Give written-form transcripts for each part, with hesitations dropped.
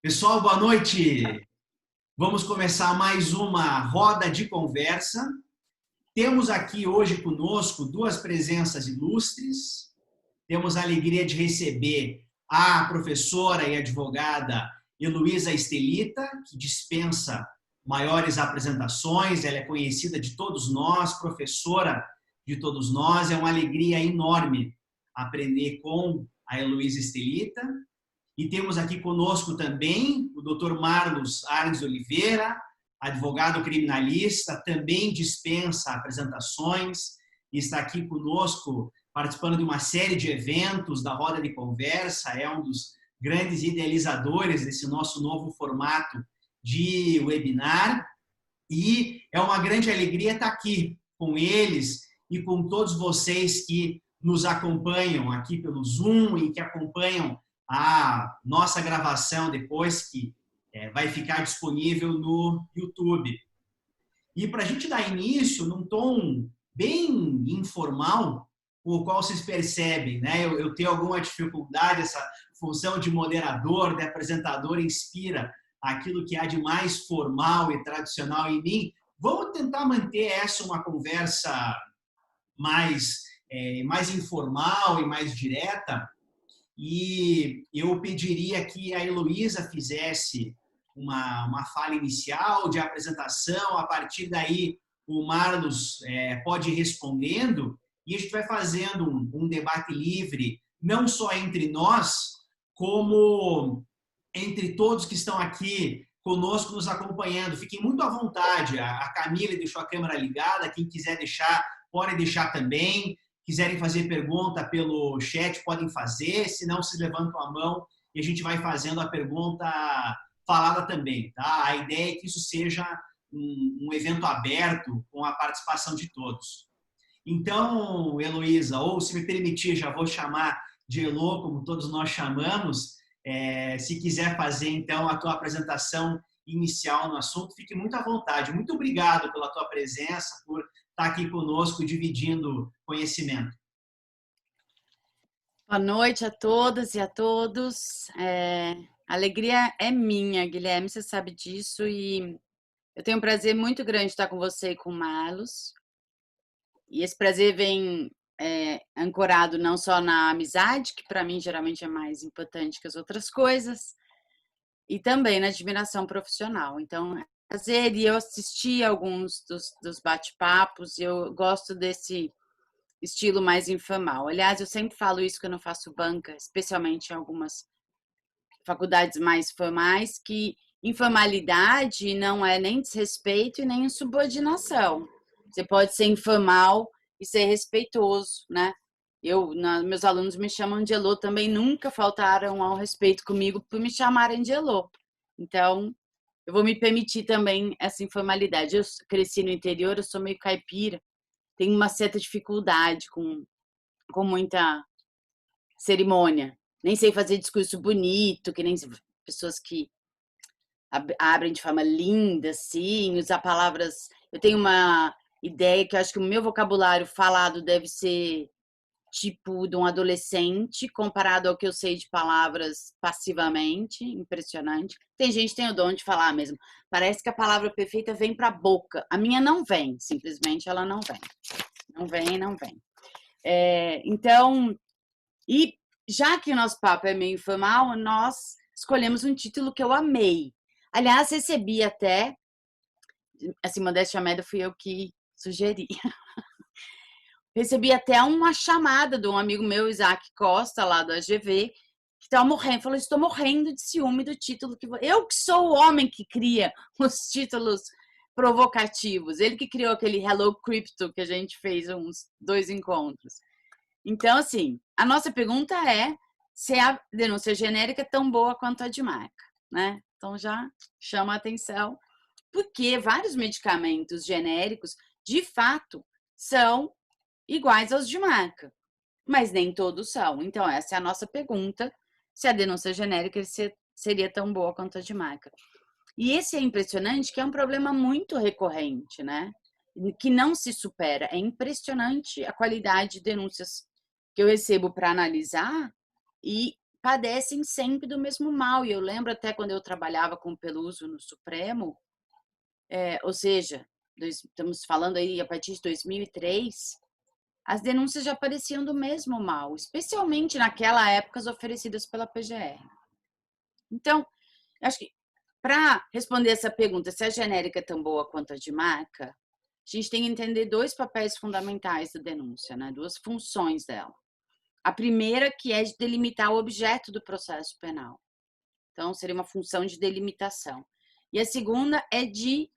Pessoal, boa noite. Vamos começar mais uma roda de conversa. Temos aqui hoje conosco duas presenças ilustres. Temos a alegria de receber a professora e advogada Heloísa Estelita, que dispensa maiores apresentações. Ela é conhecida de todos nós, professora de todos nós. É uma alegria enorme aprender com a Heloísa Estelita. E temos aqui conosco também o Dr. Marlos Arnes Oliveira, advogado criminalista, também dispensa apresentações, e está aqui conosco participando de uma série de eventos da Roda de Conversa, é um dos grandes idealizadores desse nosso novo formato de webinar, e é uma grande alegria estar aqui com eles e com todos vocês que nos acompanham aqui pelo Zoom e que acompanham a nossa gravação depois, que vai ficar disponível no YouTube. E para a gente dar início, num tom bem informal, o qual vocês percebem, né? Eu tenho alguma dificuldade, essa função de moderador, de apresentador, inspira aquilo que há de mais formal e tradicional em mim. Vamos tentar manter essa uma conversa mais informal e mais direta. E eu pediria que a Heloísa fizesse uma fala inicial de apresentação, a partir daí o Marlos pode ir respondendo, e a gente vai fazendo um debate livre, não só entre nós, como entre todos que estão aqui conosco nos acompanhando. Fiquem muito à vontade, a Camila deixou a câmera ligada, quem quiser deixar, pode deixar também. Quiserem fazer pergunta pelo chat, podem fazer, se não, se levantam a mão e a gente vai fazendo a pergunta falada também, tá? A ideia é que isso seja um evento aberto com a participação de todos. Então, Heloísa, ou se me permitir, já vou chamar de Elo, como todos nós chamamos, se quiser fazer, então, a tua apresentação inicial no assunto, fique muito à vontade. Muito obrigado pela tua presença, por estar aqui conosco dividindo conhecimento. Boa noite a todas e a todos. A alegria é minha, Guilherme, você sabe disso, e eu tenho um prazer muito grande de estar com você e com o Marlos. E esse prazer vem ancorado não só na amizade, que para mim geralmente é mais importante que as outras coisas, e também na admiração profissional. Então, é um prazer, e eu assisti alguns dos bate-papos, e eu gosto desse estilo mais informal. Aliás, eu sempre falo isso quando eu faço banca, especialmente em algumas faculdades mais formais, que informalidade não é nem desrespeito e nem insubordinação. Você pode ser informal e ser respeitoso, né? Meus alunos me chamam de Elô, também nunca faltaram ao respeito comigo por me chamarem de Elô. Então, eu vou me permitir também essa informalidade. Eu cresci no interior, eu sou meio caipira, tenho uma certa dificuldade com muita cerimônia. Nem sei fazer discurso bonito, que nem pessoas que abrem de forma linda, assim, usar palavras. Eu tenho uma ideia que eu acho que o meu vocabulário falado deve ser tipo de um adolescente, comparado ao que eu sei de palavras passivamente, impressionante. Tem gente que tem o dom de falar mesmo. Parece que a palavra perfeita vem para a boca. A minha não vem, simplesmente ela não vem. Não vem, não vem. Então, e já que o nosso papo é meio informal, nós escolhemos um título que eu amei. Aliás, recebi até, assim, modéstia média, fui eu que sugeri. Recebi até uma chamada de um amigo meu, Isaac Costa, lá do AGV, que estava morrendo. Falou, estou morrendo de ciúme do título que eu que sou o homem que cria os títulos provocativos. Ele que criou aquele Hello Crypto que a gente fez uns 2 encontros. Então, assim, a nossa pergunta é se a denúncia genérica é tão boa quanto a de marca, né? Então já chama a atenção, porque vários medicamentos genéricos, de fato, são iguais aos de marca, mas nem todos são. Então, essa é a nossa pergunta, se a denúncia genérica seria tão boa quanto a de marca. E esse é impressionante, que é um problema muito recorrente, né? Que não se supera. É impressionante a qualidade de denúncias que eu recebo para analisar, e padecem sempre do mesmo mal. E eu lembro até quando eu trabalhava com o Peluso no Supremo, ou seja, estamos falando aí a partir de 2003, as denúncias já pareciam do mesmo mal, especialmente naquela época as oferecidas pela PGR. Então, acho que para responder essa pergunta, se a genérica é tão boa quanto a de marca, a gente tem que entender dois papéis fundamentais da denúncia, né? Duas funções dela. A primeira, que é de delimitar o objeto do processo penal. Então, seria uma função de delimitação. E a segunda é de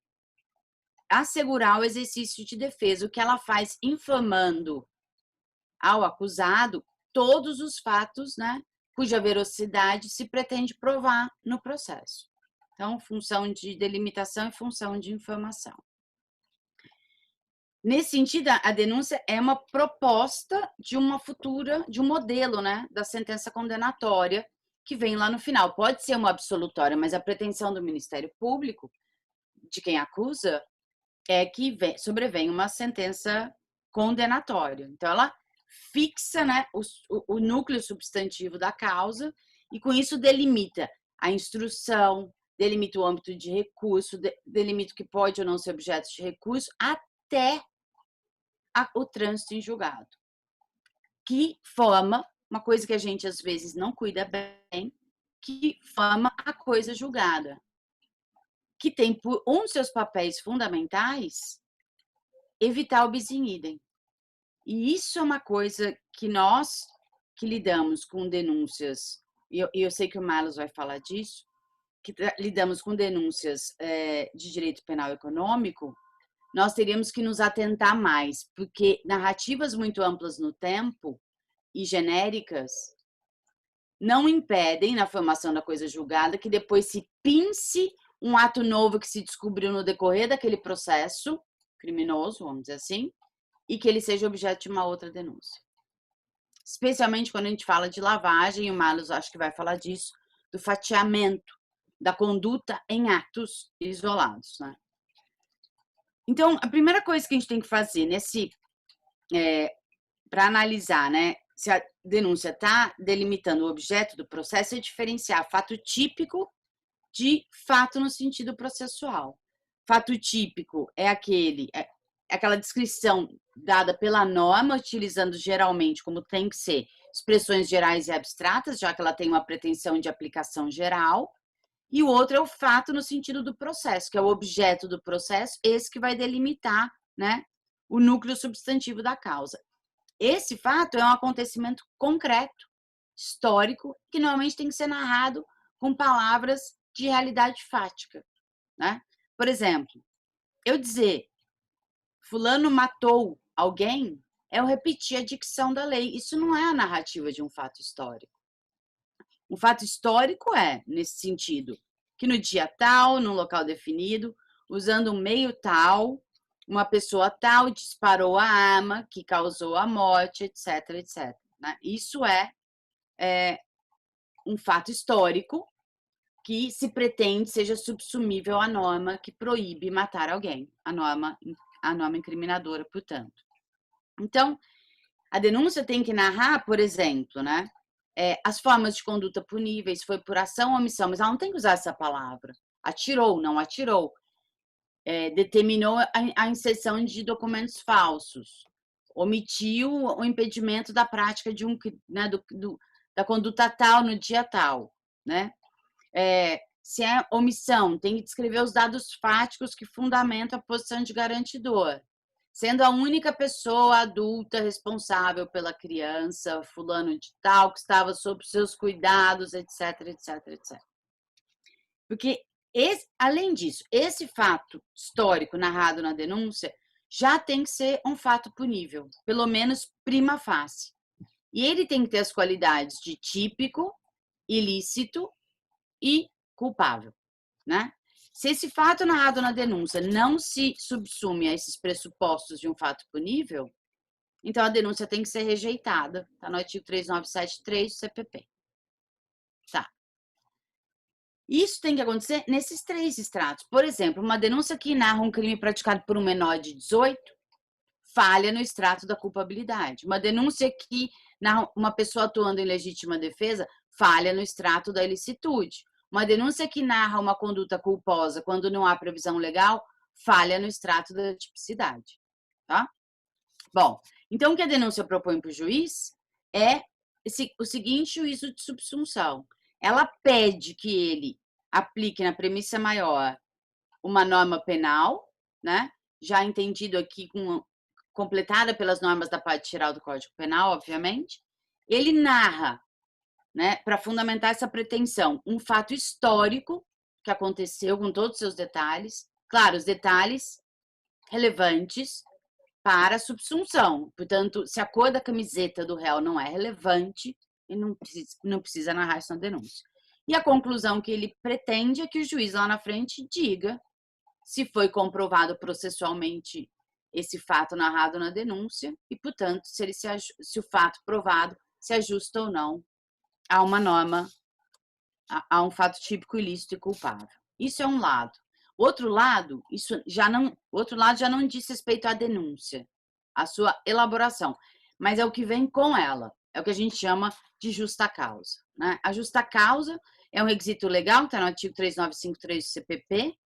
assegurar o exercício de defesa, o que ela faz informando ao acusado todos os fatos, né, cuja veracidade se pretende provar no processo. Então, função de delimitação e função de informação. Nesse sentido, a denúncia é uma proposta de uma futura, de um modelo, né, da sentença condenatória que vem lá no final. Pode ser uma absolutória, mas a pretensão do Ministério Público, de quem acusa, é que sobrevém uma sentença condenatória. Então, ela fixa, né, o núcleo substantivo da causa e, com isso, delimita a instrução, delimita o âmbito de recurso, delimita o que pode ou não ser objeto de recurso, até o trânsito em julgado, que forma uma coisa que a gente às vezes não cuida bem, que forma a coisa julgada, que tem por um dos seus papéis fundamentais evitar o bis in idem. E isso é uma coisa que nós que lidamos com denúncias, e eu sei que o Marlos vai falar disso, que lidamos com denúncias de direito penal econômico, nós teríamos que nos atentar mais, porque narrativas muito amplas no tempo e genéricas não impedem, na formação da coisa julgada, que depois se pince um ato novo que se descobriu no decorrer daquele processo criminoso, vamos dizer assim, e que ele seja objeto de uma outra denúncia. Especialmente quando a gente fala de lavagem, e o Marlos acho que vai falar disso, do fatiamento da conduta em atos isolados, né? Então, a primeira coisa que a gente tem que fazer para analisar, né, se a denúncia está delimitando o objeto do processo, é diferenciar fato típico de fato no sentido processual. Fato típico é aquela descrição dada pela norma, utilizando geralmente, como tem que ser, expressões gerais e abstratas, já que ela tem uma pretensão de aplicação geral. E o outro é o fato no sentido do processo, que é o objeto do processo, esse que vai delimitar, né, o núcleo substantivo da causa. Esse fato é um acontecimento concreto, histórico, que normalmente tem que ser narrado com palavras de realidade fática, né? Por exemplo, eu dizer fulano matou alguém é eu repetir a dicção da lei. Isso não é a narrativa de um fato histórico. Um fato histórico nesse sentido, que no dia tal, num local definido, usando um meio tal, uma pessoa tal disparou a arma que causou a morte, etc, etc. Né? Isso é um fato histórico que se pretende seja subsumível à norma que proíbe matar alguém, a norma incriminadora, portanto. Então, a denúncia tem que narrar, por exemplo, né, as formas de conduta puníveis, foi por ação ou omissão, mas ela não tem que usar essa palavra. Atirou, não atirou. Determinou a inserção de documentos falsos. Omitiu o impedimento da prática de né, da conduta tal no dia tal, né? Se é omissão, tem que descrever os dados fáticos que fundamentam a posição de garantidor, sendo a única pessoa adulta responsável pela criança, fulano de tal, que estava sob seus cuidados, etc, etc, etc. Porque, além disso, esse fato histórico narrado na denúncia já tem que ser um fato punível, pelo menos prima facie. E ele tem que ter as qualidades de típico, ilícito e culpável, né? Se esse fato narrado na denúncia não se subsume a esses pressupostos de um fato punível, então a denúncia tem que ser rejeitada, tá no artigo 3973 do CPP. Tá. Isso tem que acontecer nesses 3 estratos. Por exemplo, uma denúncia que narra um crime praticado por um menor de 18 falha no extrato da culpabilidade. Uma denúncia que narra uma pessoa atuando em legítima defesa falha no extrato da ilicitude. Uma denúncia que narra uma conduta culposa quando não há previsão legal, falha no extrato da tipicidade, tá? Bom, então o que a denúncia propõe para o juiz é o seguinte juízo de subsunção. Ela pede que ele aplique na premissa maior uma norma penal, né? Já entendido aqui, completada pelas normas da parte geral do Código Penal, obviamente. Ele narra, né, para fundamentar essa pretensão, um fato histórico que aconteceu com todos os seus detalhes. Claro, os detalhes relevantes para a subsunção. Portanto, se a cor da camiseta do réu não é relevante, ele não precisa narrar isso na denúncia. E a conclusão que ele pretende é que o juiz lá na frente diga se foi comprovado processualmente esse fato narrado na denúncia e, portanto, se o fato provado se ajusta ou não a uma norma, a um fato típico ilícito e culpável. Isso é um lado. Outro lado já não diz respeito à denúncia, à sua elaboração, mas é o que vem com ela. É o que a gente chama de justa causa, né? A justa causa é um requisito legal, que está no artigo 3953 do CPP,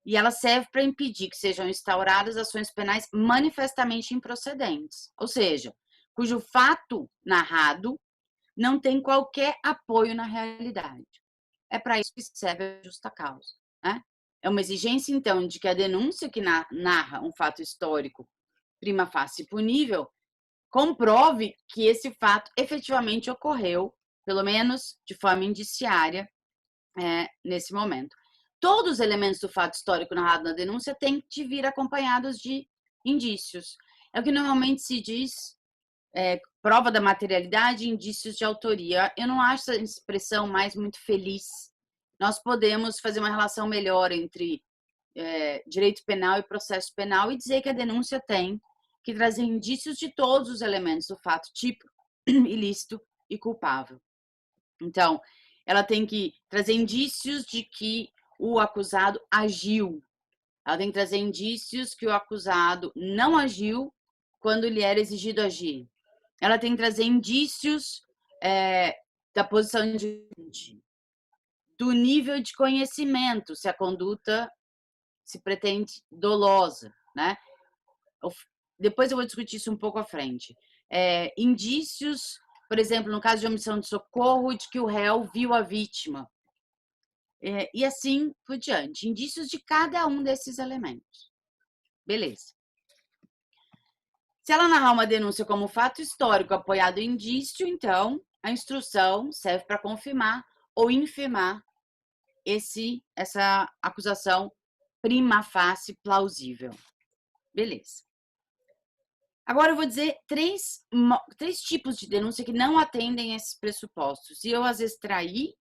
e ela serve para impedir que sejam instauradas ações penais manifestamente improcedentes, ou seja, cujo fato narrado não tem qualquer apoio na realidade. É para isso que serve a justa causa, né? É uma exigência, então, de que a denúncia que narra um fato histórico prima facie punível comprove que esse fato efetivamente ocorreu, pelo menos de forma indiciária, nesse momento. Todos os elementos do fato histórico narrado na denúncia têm que vir acompanhados de indícios. É o que normalmente se diz, prova da materialidade e indícios de autoria. Eu não acho essa expressão mais muito feliz. Nós podemos fazer uma relação melhor entre direito penal e processo penal e dizer que a denúncia tem que trazer indícios de todos os elementos do fato típico, ilícito e culpável. Então, ela tem que trazer indícios de que o acusado agiu. Ela tem que trazer indícios que o acusado não agiu quando lhe era exigido agir. Ela tem que trazer indícios da posição do nível de conhecimento, se a conduta se pretende dolosa, né? Depois eu vou discutir isso um pouco à frente. Indícios, por exemplo, no caso de omissão de socorro, de que o réu viu a vítima. E assim por diante. Indícios de cada um desses elementos. Beleza. Se ela narrar uma denúncia como fato histórico apoiado em indício, então a instrução serve para confirmar ou infirmar essa acusação prima facie plausível. Beleza. Agora eu vou dizer três tipos de denúncia que não atendem a esses pressupostos. E eu as extraí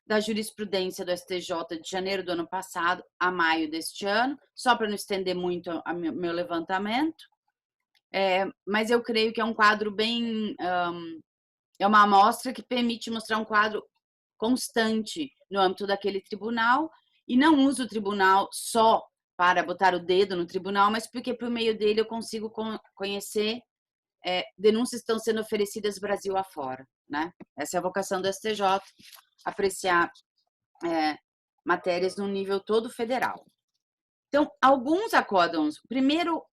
da jurisprudência do STJ de janeiro do ano passado a maio deste ano, só para não estender muito o meu levantamento. Mas eu creio que é um quadro bem... é uma amostra que permite mostrar um quadro constante no âmbito daquele tribunal, e não uso o tribunal só para botar o dedo no tribunal, mas porque por meio dele eu consigo conhecer denúncias que estão sendo oferecidas Brasil afora, né? Essa é a vocação do STJ, apreciar matérias no nível todo federal. Então, alguns acórdãos, primeiro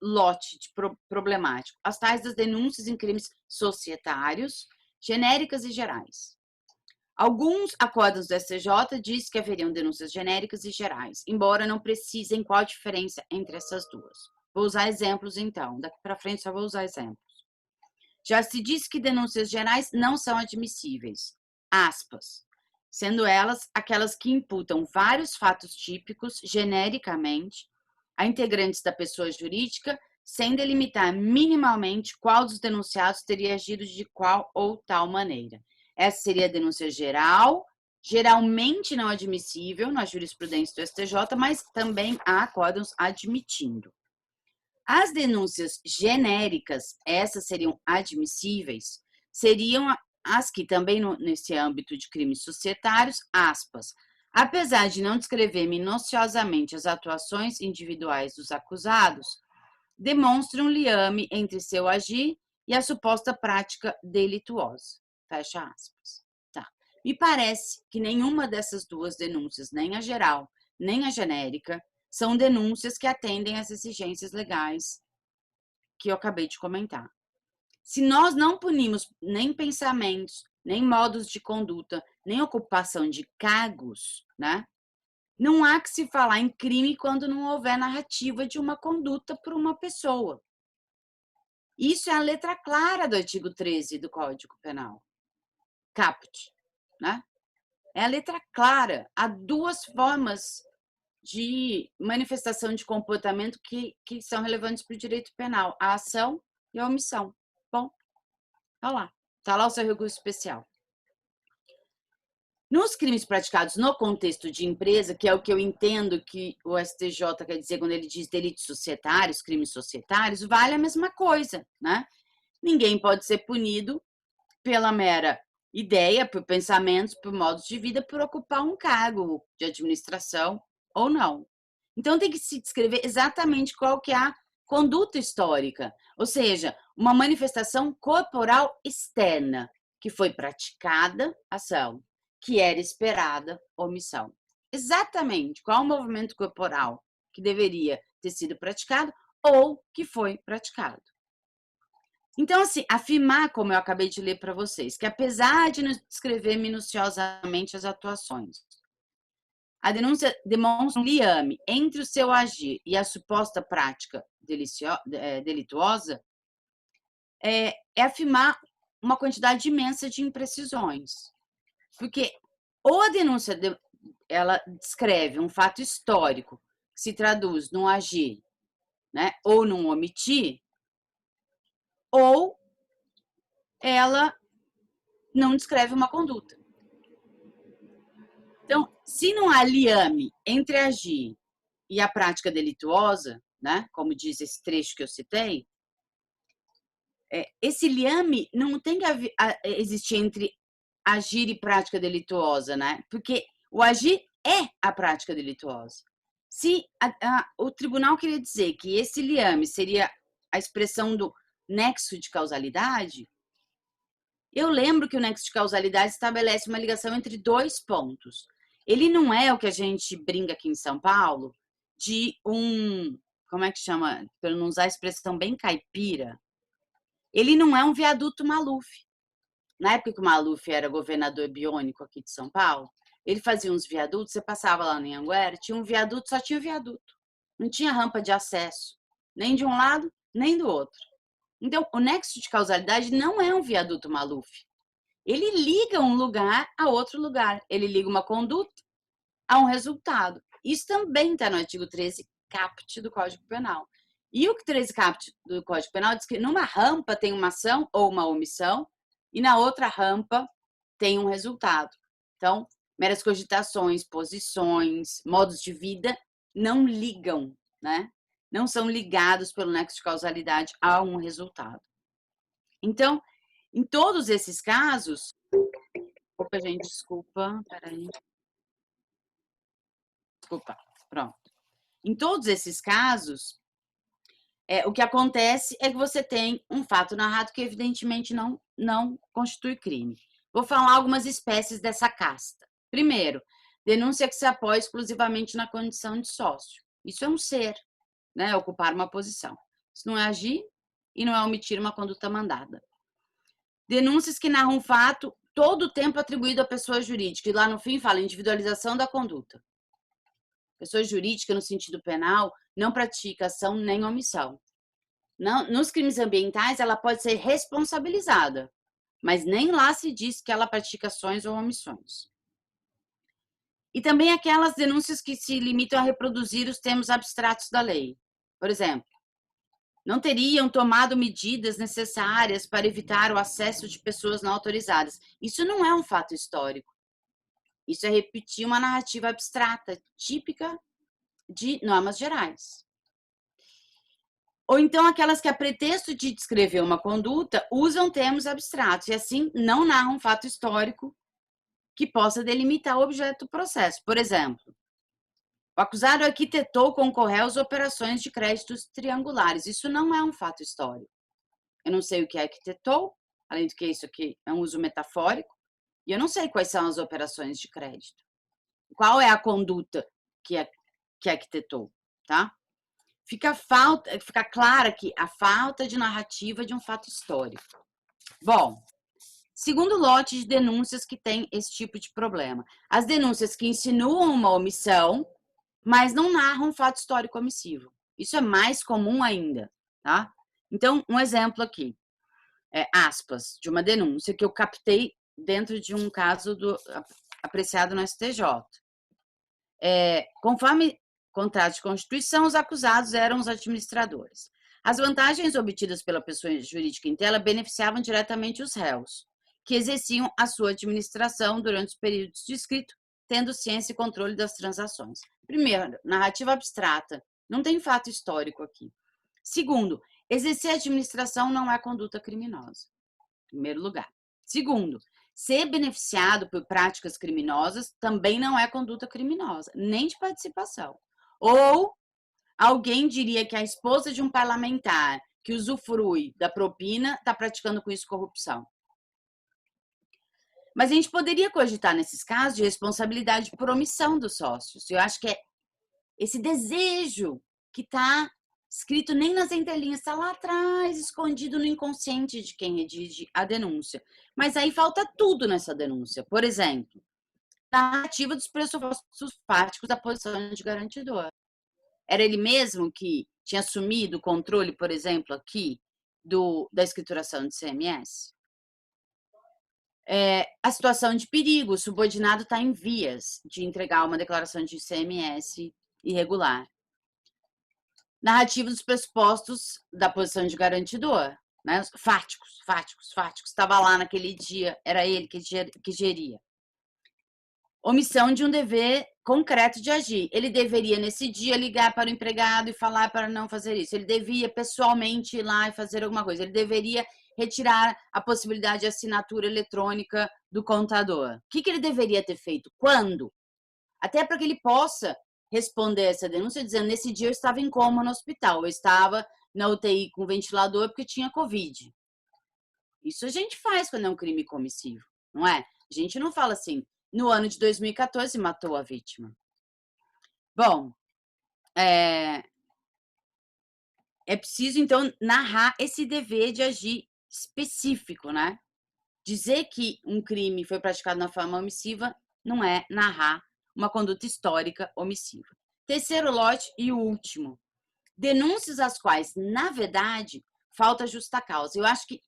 lote de problemático, as tais das denúncias em crimes societários, genéricas e gerais. Alguns acórdãos do STJ diz que haveriam denúncias genéricas e gerais, embora não precisem qual a diferença entre essas duas. Vou usar exemplos, então. Daqui para frente só vou usar exemplos. Já se diz que denúncias gerais não são admissíveis, aspas, sendo elas aquelas que imputam vários fatos típicos, genericamente, a integrantes da pessoa jurídica, sem delimitar minimamente qual dos denunciados teria agido de qual ou tal maneira. Essa seria a denúncia geral, geralmente não admissível na jurisprudência do STJ, mas também há acórdãos admitindo. As denúncias genéricas, essas seriam admissíveis, seriam as que também nesse âmbito de crimes societários, aspas, apesar de não descrever minuciosamente as atuações individuais dos acusados, demonstram liame entre seu agir e a suposta prática delituosa. Fecha aspas. Tá. Me parece que nenhuma dessas duas denúncias, nem a geral, nem a genérica, são denúncias que atendem às exigências legais que eu acabei de comentar. Se nós não punimos nem pensamentos, nem modos de conduta, nem ocupação de cargos, né? Não há que se falar em crime quando não houver narrativa de uma conduta por uma pessoa. Isso é a letra clara do artigo 13 do Código Penal. Caput, né? É a letra clara. Há duas formas de manifestação de comportamento que são relevantes para o direito penal: a ação e a omissão. Bom, tá lá o seu recurso especial. Nos crimes praticados no contexto de empresa, que é o que eu entendo que o STJ quer dizer quando ele diz delitos societários, crimes societários, vale a mesma coisa, né? Ninguém pode ser punido pela mera ideia, por pensamentos, por modos de vida, por ocupar um cargo de administração ou não. Então tem que se descrever exatamente qual que é a conduta histórica, ou seja, uma manifestação corporal externa que foi praticada, ação, que era esperada, omissão. Exatamente qual o movimento corporal que deveria ter sido praticado ou que foi praticado. Então, assim, afirmar, como eu acabei de ler para vocês, que apesar de nos descrever minuciosamente as atuações, a denúncia demonstra um liame entre o seu agir e a suposta prática delituosa, é afirmar uma quantidade imensa de imprecisões. Porque ou a denúncia ela descreve um fato histórico que se traduz num agir, né, ou num omitir, ou ela não descreve uma conduta. Então, se não há liame entre agir e a prática delituosa, né, como diz esse trecho que eu citei, esse liame não tem que existir entre agir e prática delituosa, né? Porque o agir é a prática delituosa. Se o tribunal queria dizer que esse liame seria a expressão do nexo de causalidade, eu lembro que o nexo de causalidade estabelece uma ligação entre dois pontos. Ele não é o que a gente brinca aqui em São Paulo de como é que chama? Para não usar a expressão bem caipira, ele não é um viaduto Maluf. Na época que o Maluf era governador biônico aqui de São Paulo, ele fazia uns viadutos, você passava lá em Anguera, tinha um viaduto, só tinha viaduto. Não tinha rampa de acesso, nem de um lado, nem do outro. Então, o nexo de causalidade não é um viaduto Maluf. Ele liga um lugar a outro lugar. Ele liga uma conduta a um resultado. Isso também está no artigo 13 caput do Código Penal. E o 13 caput do Código Penal diz que numa rampa tem uma ação ou uma omissão, e na outra rampa tem um resultado. Então, meras cogitações, posições, modos de vida não ligam, né? Não são ligados pelo nexo de causalidade a um resultado. Então, em todos esses casos... Opa, gente, desculpa, peraí. Desculpa, pronto. Em todos esses casos, o que acontece é que você tem um fato narrado que evidentemente não constitui crime. Vou falar algumas espécies dessa casta. Primeiro, denúncia que se apoia exclusivamente na condição de sócio. Isso é um ser, né? Ocupar uma posição. Isso não é agir e não é omitir uma conduta mandada. Denúncias que narram um fato todo o tempo atribuído à pessoa jurídica. E lá no fim fala individualização da conduta. Pessoa jurídica, no sentido penal, não pratica ação nem omissão. Não, nos crimes ambientais, ela pode ser responsabilizada, mas nem lá se diz que ela pratica ações ou omissões. E também aquelas denúncias que se limitam a reproduzir os termos abstratos da lei. Por exemplo, não teriam tomado medidas necessárias para evitar o acesso de pessoas não autorizadas. Isso não é um fato histórico. Isso é repetir uma narrativa abstrata, típica de normas gerais. Ou então aquelas que, a pretexto de descrever uma conduta, usam termos abstratos e assim não narram um fato histórico que possa delimitar o objeto do processo. Por exemplo, o acusado arquitetou com Correios operações de créditos triangulares. Isso não é um fato histórico. Eu não sei o que arquitetou, Além do que isso aqui é um uso metafórico, e eu não sei quais são as operações de crédito. Qual é a conduta que arquitetou, tá? Fica clara aqui a falta de narrativa de um fato histórico. Bom, segundo lote de denúncias que tem esse tipo de problema. As denúncias que insinuam uma omissão, mas não narram um fato histórico omissivo. Isso é mais comum ainda, tá? Então, um exemplo aqui, aspas, de uma denúncia que eu captei dentro de um caso apreciado no STJ. Conforme contrato de constituição, os acusados eram os administradores. As vantagens obtidas pela pessoa jurídica em tela beneficiavam diretamente os réus, que exerciam a sua administração durante os períodos descritos, tendo ciência e controle das transações. Primeiro, narrativa abstrata. Não tem fato histórico aqui. Segundo, exercer a administração não é conduta criminosa. Em primeiro lugar. Segundo, ser beneficiado por práticas criminosas também não é conduta criminosa, nem de participação. Ou alguém diria que a esposa de um parlamentar que usufrui da propina está praticando com isso corrupção. Mas a gente poderia cogitar, nesses casos, de responsabilidade por omissão dos sócios. Eu acho que é esse desejo que está escrito nem nas entrelinhas, está lá atrás, escondido no inconsciente de quem redige a denúncia. Mas aí falta tudo nessa denúncia. Por exemplo, narrativa dos pressupostos fáticos da posição de garantidor. Era ele mesmo que tinha assumido o controle, por exemplo, aqui, da escrituração de CMS? A situação de perigo, o subordinado está em vias de entregar uma declaração de CMS irregular. Narrativa dos pressupostos da posição de garantidor, né? Fáticos. Estava lá naquele dia, era ele que geria. Omissão de um dever concreto de agir. Ele deveria, nesse dia, ligar para o empregado e falar para não fazer isso. Ele devia pessoalmente ir lá e fazer alguma coisa. Ele deveria retirar a possibilidade de assinatura eletrônica do contador. O que ele deveria ter feito? Quando? Até para que ele possa responder essa denúncia dizendo, nesse dia eu estava em coma no hospital, eu estava na UTI com ventilador porque tinha Covid. Isso a gente faz quando é um crime comissivo, não é? A gente não fala assim, no ano de 2014 matou a vítima. Bom, é preciso, então, narrar esse dever de agir específico, né? Dizer que um crime foi praticado na forma omissiva não é narrar uma conduta histórica omissiva. Terceiro lote e o último. Denúncias às quais, na verdade, falta justa causa. Eu acho que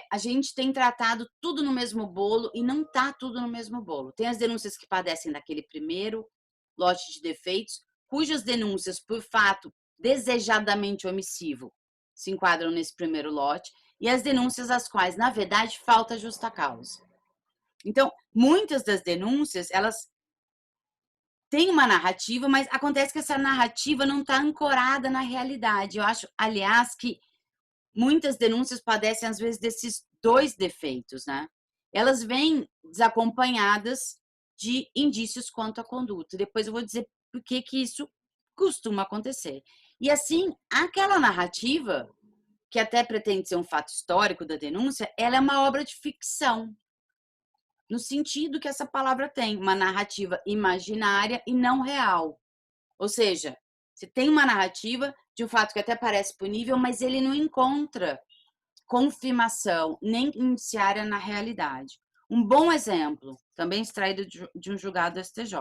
a gente tem tratado tudo no mesmo bolo e não está tudo no mesmo bolo. Tem as denúncias que padecem daquele primeiro lote de defeitos, cujas denúncias por fato desejadamente omissivo se enquadram nesse primeiro lote, e as denúncias às quais, na verdade, falta justa causa. Então, muitas das denúncias, elas têm uma narrativa, mas acontece que essa narrativa não está ancorada na realidade. Eu acho, aliás, que muitas denúncias padecem, às vezes, desses dois defeitos, né? Elas vêm desacompanhadas de indícios quanto à conduta. Depois eu vou dizer por que isso costuma acontecer. E assim, aquela narrativa, que até pretende ser um fato histórico da denúncia, ela é uma obra de ficção, no sentido que essa palavra tem, uma narrativa imaginária e não real. Ou seja, você tem uma narrativa de um fato que até parece punível, mas ele não encontra confirmação nem indiciária na realidade. Um bom exemplo, também extraído de um julgado STJ.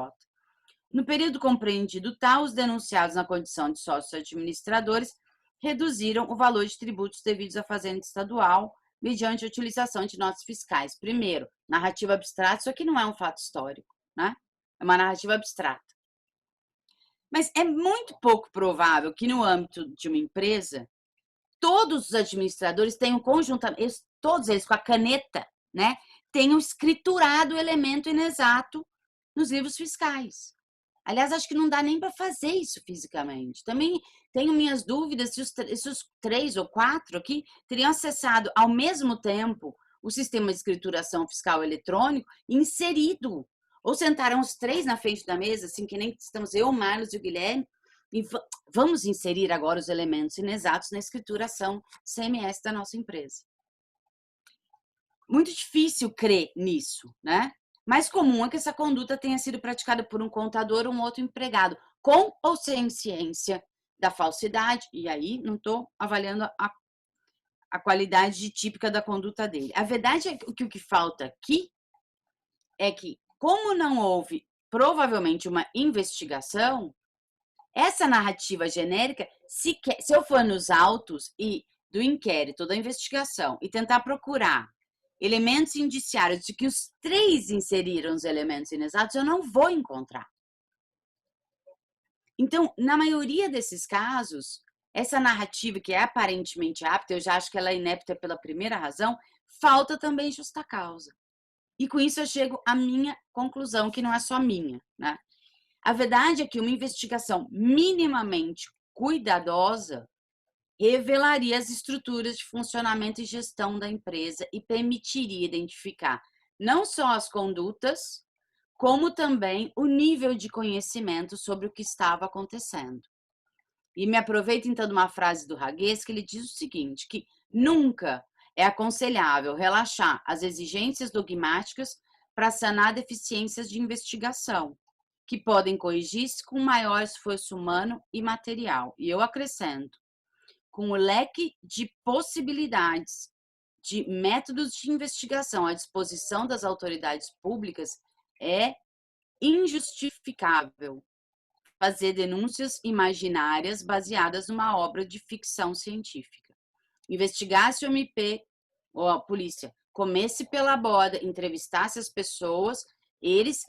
No período compreendido tal, os denunciados na condição de sócios administradores reduziram o valor de tributos devidos à Fazenda Estadual mediante a utilização de notas fiscais. Primeiro, narrativa abstrata, isso aqui não é um fato histórico, né? É uma narrativa abstrata. Mas é muito pouco provável que no âmbito de uma empresa, todos os administradores tenham conjuntamente, todos eles com a caneta, né, tenham escriturado o elemento inexato nos livros fiscais. Aliás, acho que não dá nem para fazer isso fisicamente. Também tenho minhas dúvidas se os 3 ou 4 aqui teriam acessado ao mesmo tempo o sistema de escrituração fiscal eletrônico inserido. Ou sentaram os 3 na frente da mesa, assim que nem estamos eu, o Marlos e o Guilherme, e vamos inserir agora os elementos inexatos na escrituração CMS da nossa empresa. muito difícil crer nisso, né? Mais comum é que essa conduta tenha sido praticada por um contador ou um outro empregado, com ou sem ciência da falsidade, e aí não estou avaliando a qualidade típica da conduta dele. A verdade é que o que falta aqui é que, como não houve provavelmente uma investigação, essa narrativa genérica, se eu for nos autos e do inquérito, da investigação, e tentar procurar elementos indiciários de que os 3 inseriram os elementos inexatos, eu não vou encontrar. Então, na maioria desses casos, essa narrativa que é aparentemente apta, eu já acho que ela é inepta pela primeira razão, falta também justa causa. E com isso eu chego à minha conclusão, que não é só minha, né? A verdade é que uma investigação minimamente cuidadosa revelaria as estruturas de funcionamento e gestão da empresa e permitiria identificar não só as condutas, como também o nível de conhecimento sobre o que estava acontecendo. E me aproveito então de uma frase do Hagues, que ele diz o seguinte, que nunca é aconselhável relaxar as exigências dogmáticas para sanar deficiências de investigação, que podem corrigir-se com maior esforço humano e material. E eu acrescento, com o leque de possibilidades de métodos de investigação à disposição das autoridades públicas, é injustificável fazer denúncias imaginárias baseadas numa obra de ficção científica. Investigasse o MP ou a polícia, comesse pela borda, entrevistasse as pessoas, eles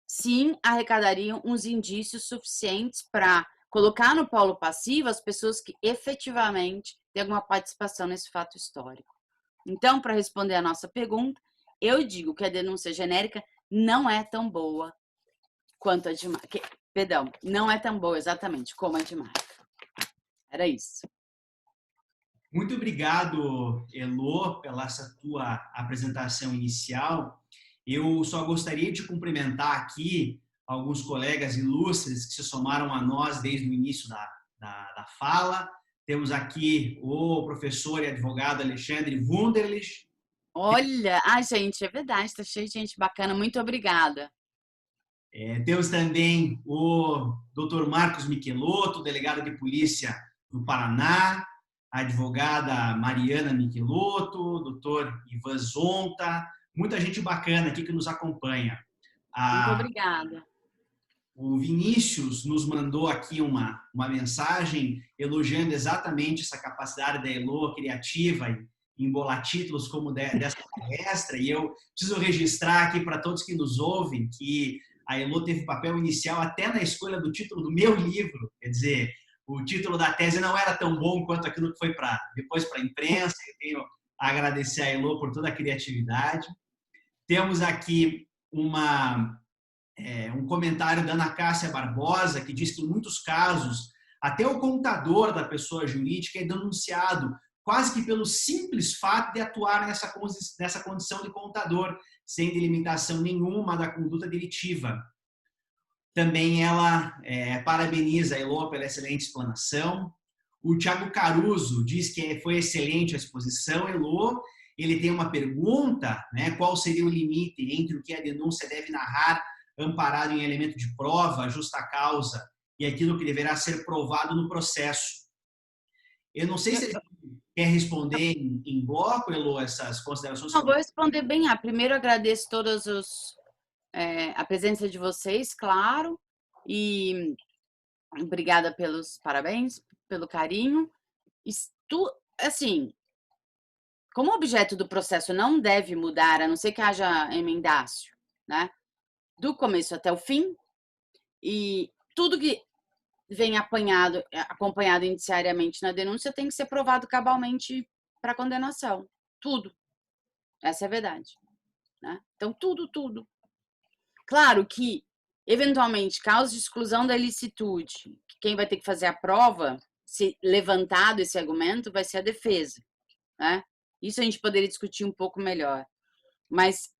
sim arrecadariam uns indícios suficientes para colocar no polo passivo as pessoas que efetivamente têm alguma participação nesse fato histórico. Então, para responder a nossa pergunta, eu digo que a denúncia genérica não é tão boa quanto a de marca. Perdão, não é tão boa exatamente como a de marca. Era isso. Muito obrigado, Elô, pela essa tua apresentação inicial. Eu só gostaria de cumprimentar aqui alguns colegas ilustres que se somaram a nós desde o início da fala. Temos aqui o professor e advogado Alexandre Wunderlich. Olha, gente, é verdade, está cheio de gente bacana, muito obrigada. Temos também o Dr. Marcos Michelotto, delegado de polícia do Paraná, a advogada Mariana Michelotto, o Dr. Ivan Zonta, muita gente bacana aqui que nos acompanha. Muito obrigada. O Vinícius nos mandou aqui uma mensagem elogiando exatamente essa capacidade da Elô criativa em embolar títulos como dessa palestra, e eu preciso registrar aqui para todos que nos ouvem que a Elô teve papel inicial até na escolha do título do meu livro, quer dizer, o título da tese não era tão bom quanto aquilo que foi depois para a imprensa. Eu tenho a agradecer a Elô por toda a criatividade. Temos aqui um comentário da Ana Cássia Barbosa, que diz que em muitos casos, até o contador da pessoa jurídica é denunciado quase que pelo simples fato de atuar nessa condição de contador, sem delimitação nenhuma da conduta delitiva. Também ela parabeniza a Elô pela excelente explanação. O Thiago Caruso diz que foi excelente a exposição, Elô. Ele tem uma pergunta, né? Qual seria o limite entre o que a denúncia deve narrar, amparado em elemento de prova, justa causa, e aquilo que deverá ser provado no processo? Eu não sei se ele quer responder em bloco, Elô, essas considerações. Não, vou responder bem. Primeiro, agradeço todos a presença de vocês, claro, e obrigada pelos parabéns, pelo carinho. Assim, como o objeto do processo não deve mudar, a não ser que haja emendácio, né? Do começo até o fim, e tudo que vem acompanhado indiciariamente na denúncia tem que ser provado cabalmente para condenação. Tudo. Essa é a verdade. Né? Então, tudo. Claro que, eventualmente, causa de exclusão da ilicitude, que quem vai ter que fazer a prova, se levantado esse argumento, vai ser a defesa. Né? Isso a gente poderia discutir um pouco melhor. Mas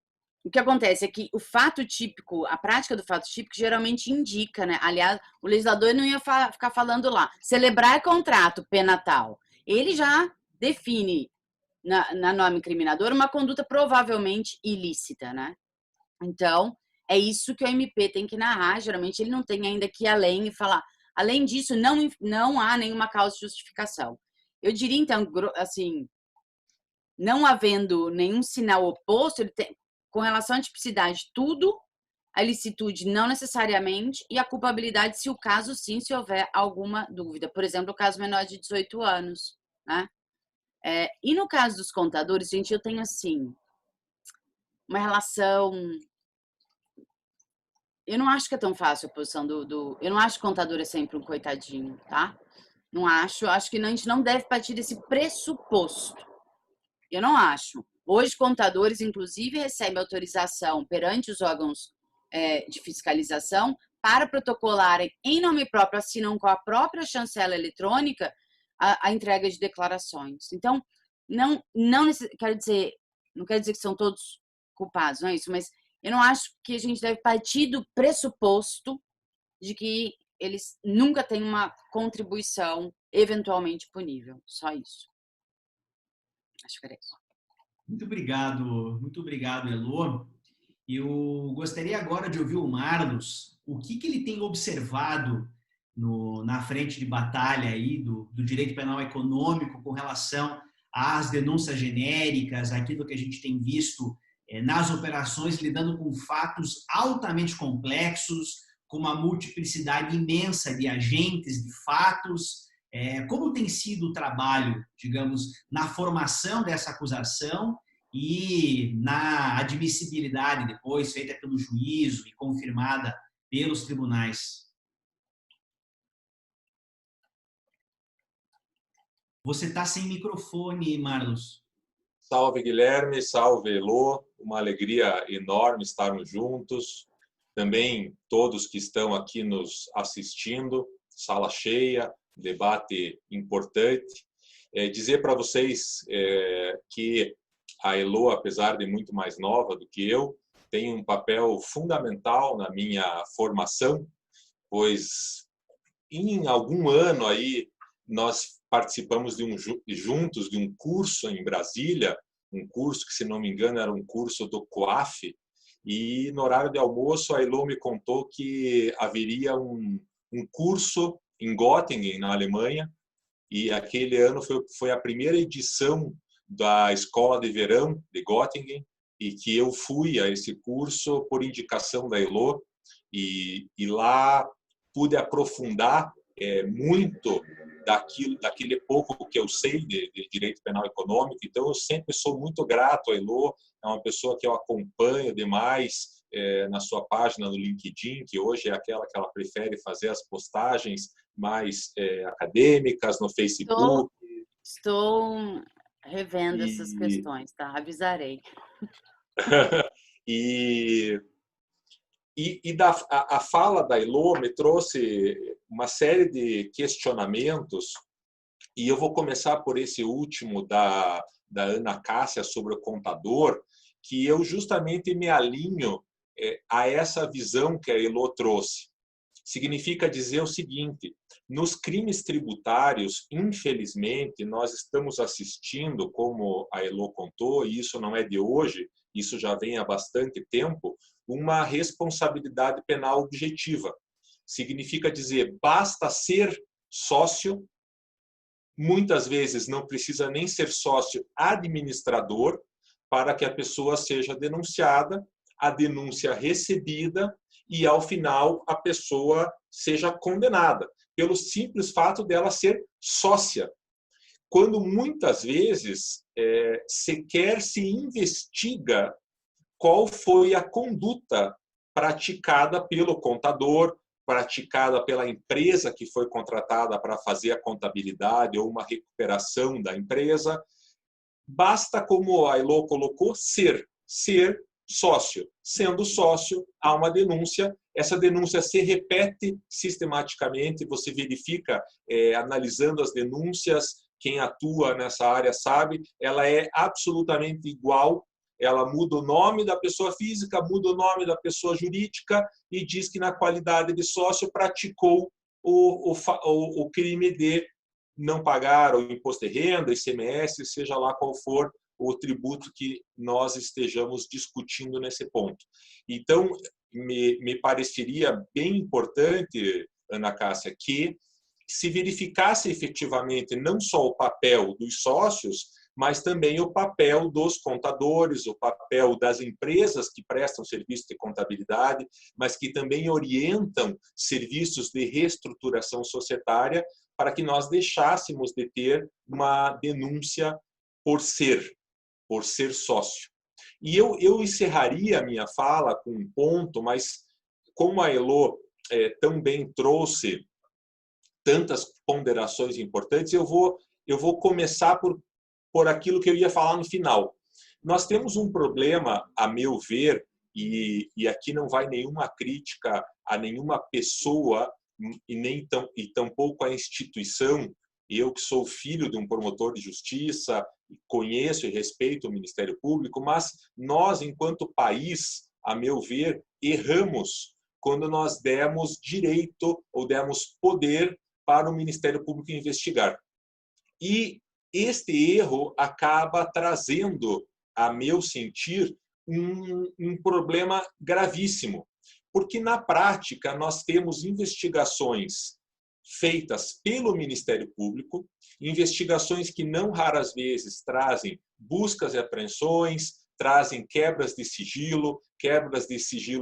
o que acontece é que o fato típico, a prática do fato típico geralmente indica, né? Aliás, o legislador não ia ficar falando lá, celebrar contrato, pena tal. Ele já define na norma incriminadora uma conduta provavelmente ilícita, né? Então, é isso que o MP tem que narrar. Geralmente, ele não tem ainda que ir além e falar. Além disso, não há nenhuma causa de justificação. Eu diria, então, assim, não havendo nenhum sinal oposto, ele tem, com relação à tipicidade, tudo, a ilicitude não necessariamente, e a culpabilidade, se o caso sim, se houver alguma dúvida. Por exemplo, o caso menor de 18 anos, né? E no caso dos contadores, gente, eu tenho, assim, uma relação... Eu não acho que é tão fácil a posição Eu não acho que o contador é sempre um coitadinho, tá? Não acho. Acho que a gente não deve partir desse pressuposto. Eu não acho. Hoje, contadores, inclusive, recebem autorização perante os órgãos de fiscalização para protocolarem em nome próprio, assinam com a própria chancela eletrônica a entrega de declarações. Então, não quero dizer, não quero dizer que são todos culpados, não é isso, mas eu não acho que a gente deve partir do pressuposto de que eles nunca têm uma contribuição eventualmente punível. Só isso. Acho que era isso. Muito obrigado, Elô. Eu gostaria agora de ouvir o Marlos, o que ele tem observado na frente de batalha aí do direito penal econômico com relação às denúncias genéricas, aquilo que a gente tem visto nas operações, lidando com fatos altamente complexos, com uma multiplicidade imensa de agentes, de fatos. Como tem sido o trabalho, digamos, na formação dessa acusação e na admissibilidade depois, feita pelo juízo e confirmada pelos tribunais? Você está sem microfone, Marlos. Salve, Guilherme. Salve, Elô. Uma alegria enorme estarmos juntos. Também todos que estão aqui nos assistindo, sala cheia, debate importante. Dizer para vocês que a Elô, apesar de muito mais nova do que eu, tem um papel fundamental na minha formação, pois em algum ano aí nós participamos juntos de um curso em Brasília, um curso que, se não me engano, era um curso do COAF, e no horário de almoço a Elô me contou que haveria um curso em Göttingen, na Alemanha, e aquele ano foi a primeira edição da Escola de Verão de Göttingen, e que eu fui a esse curso por indicação da Elô, e lá pude aprofundar muito daquele pouco que eu sei de direito penal econômico. Então, eu sempre sou muito grato a Elô, é uma pessoa que eu acompanho demais na sua página no LinkedIn, que hoje é aquela que ela prefere fazer as postagens mais acadêmicas no Facebook. Estou revendo essas questões, tá? Avisarei. A fala da Elô me trouxe uma série de questionamentos, e eu vou começar por esse último da Ana Cássia sobre o contador, que eu justamente me alinho a essa visão que a Elô trouxe. Significa dizer o seguinte: nos crimes tributários, infelizmente, nós estamos assistindo, como a Elô contou, e isso não é de hoje, isso já vem há bastante tempo, uma responsabilidade penal objetiva. Significa dizer, basta ser sócio, muitas vezes não precisa nem ser sócio administrador, para que a pessoa seja denunciada, a denúncia recebida e, ao final, a pessoa seja condenada, pelo simples fato dela ser sócia. Quando muitas vezes sequer se investiga qual foi a conduta praticada pelo contador, praticada pela empresa que foi contratada para fazer a contabilidade ou uma recuperação da empresa. Basta, como a Elô colocou, ser sócio. Sendo sócio, há uma denúncia. Essa denúncia se repete sistematicamente, você verifica, analisando as denúncias, quem atua nessa área sabe, ela é absolutamente igual. Ela muda o nome da pessoa física, muda o nome da pessoa jurídica e diz que, na qualidade de sócio, praticou o crime de não pagar o imposto de renda, ICMS, seja lá qual for o tributo que nós estejamos discutindo nesse ponto. Então, me pareceria bem importante, Ana Cássia, que se verificasse efetivamente não só o papel dos sócios, mas também o papel dos contadores, o papel das empresas que prestam serviço de contabilidade, mas que também orientam serviços de reestruturação societária, para que nós deixássemos de ter uma denúncia por ser sócio. E eu encerraria a minha fala com um ponto, mas como a Elo também trouxe tantas ponderações importantes, eu vou começar por aquilo que eu ia falar no final. Nós temos um problema, a meu ver, e aqui não vai nenhuma crítica a nenhuma pessoa e tampouco a instituição. Eu que sou filho de um promotor de justiça, conheço e respeito o Ministério Público, mas nós, enquanto país, a meu ver, erramos quando nós demos direito ou demos poder para o Ministério Público investigar. E este erro acaba trazendo, a meu sentir, um problema gravíssimo, porque na prática nós temos investigações feitas pelo Ministério Público, investigações que não raras vezes trazem buscas e apreensões, trazem quebras de sigilo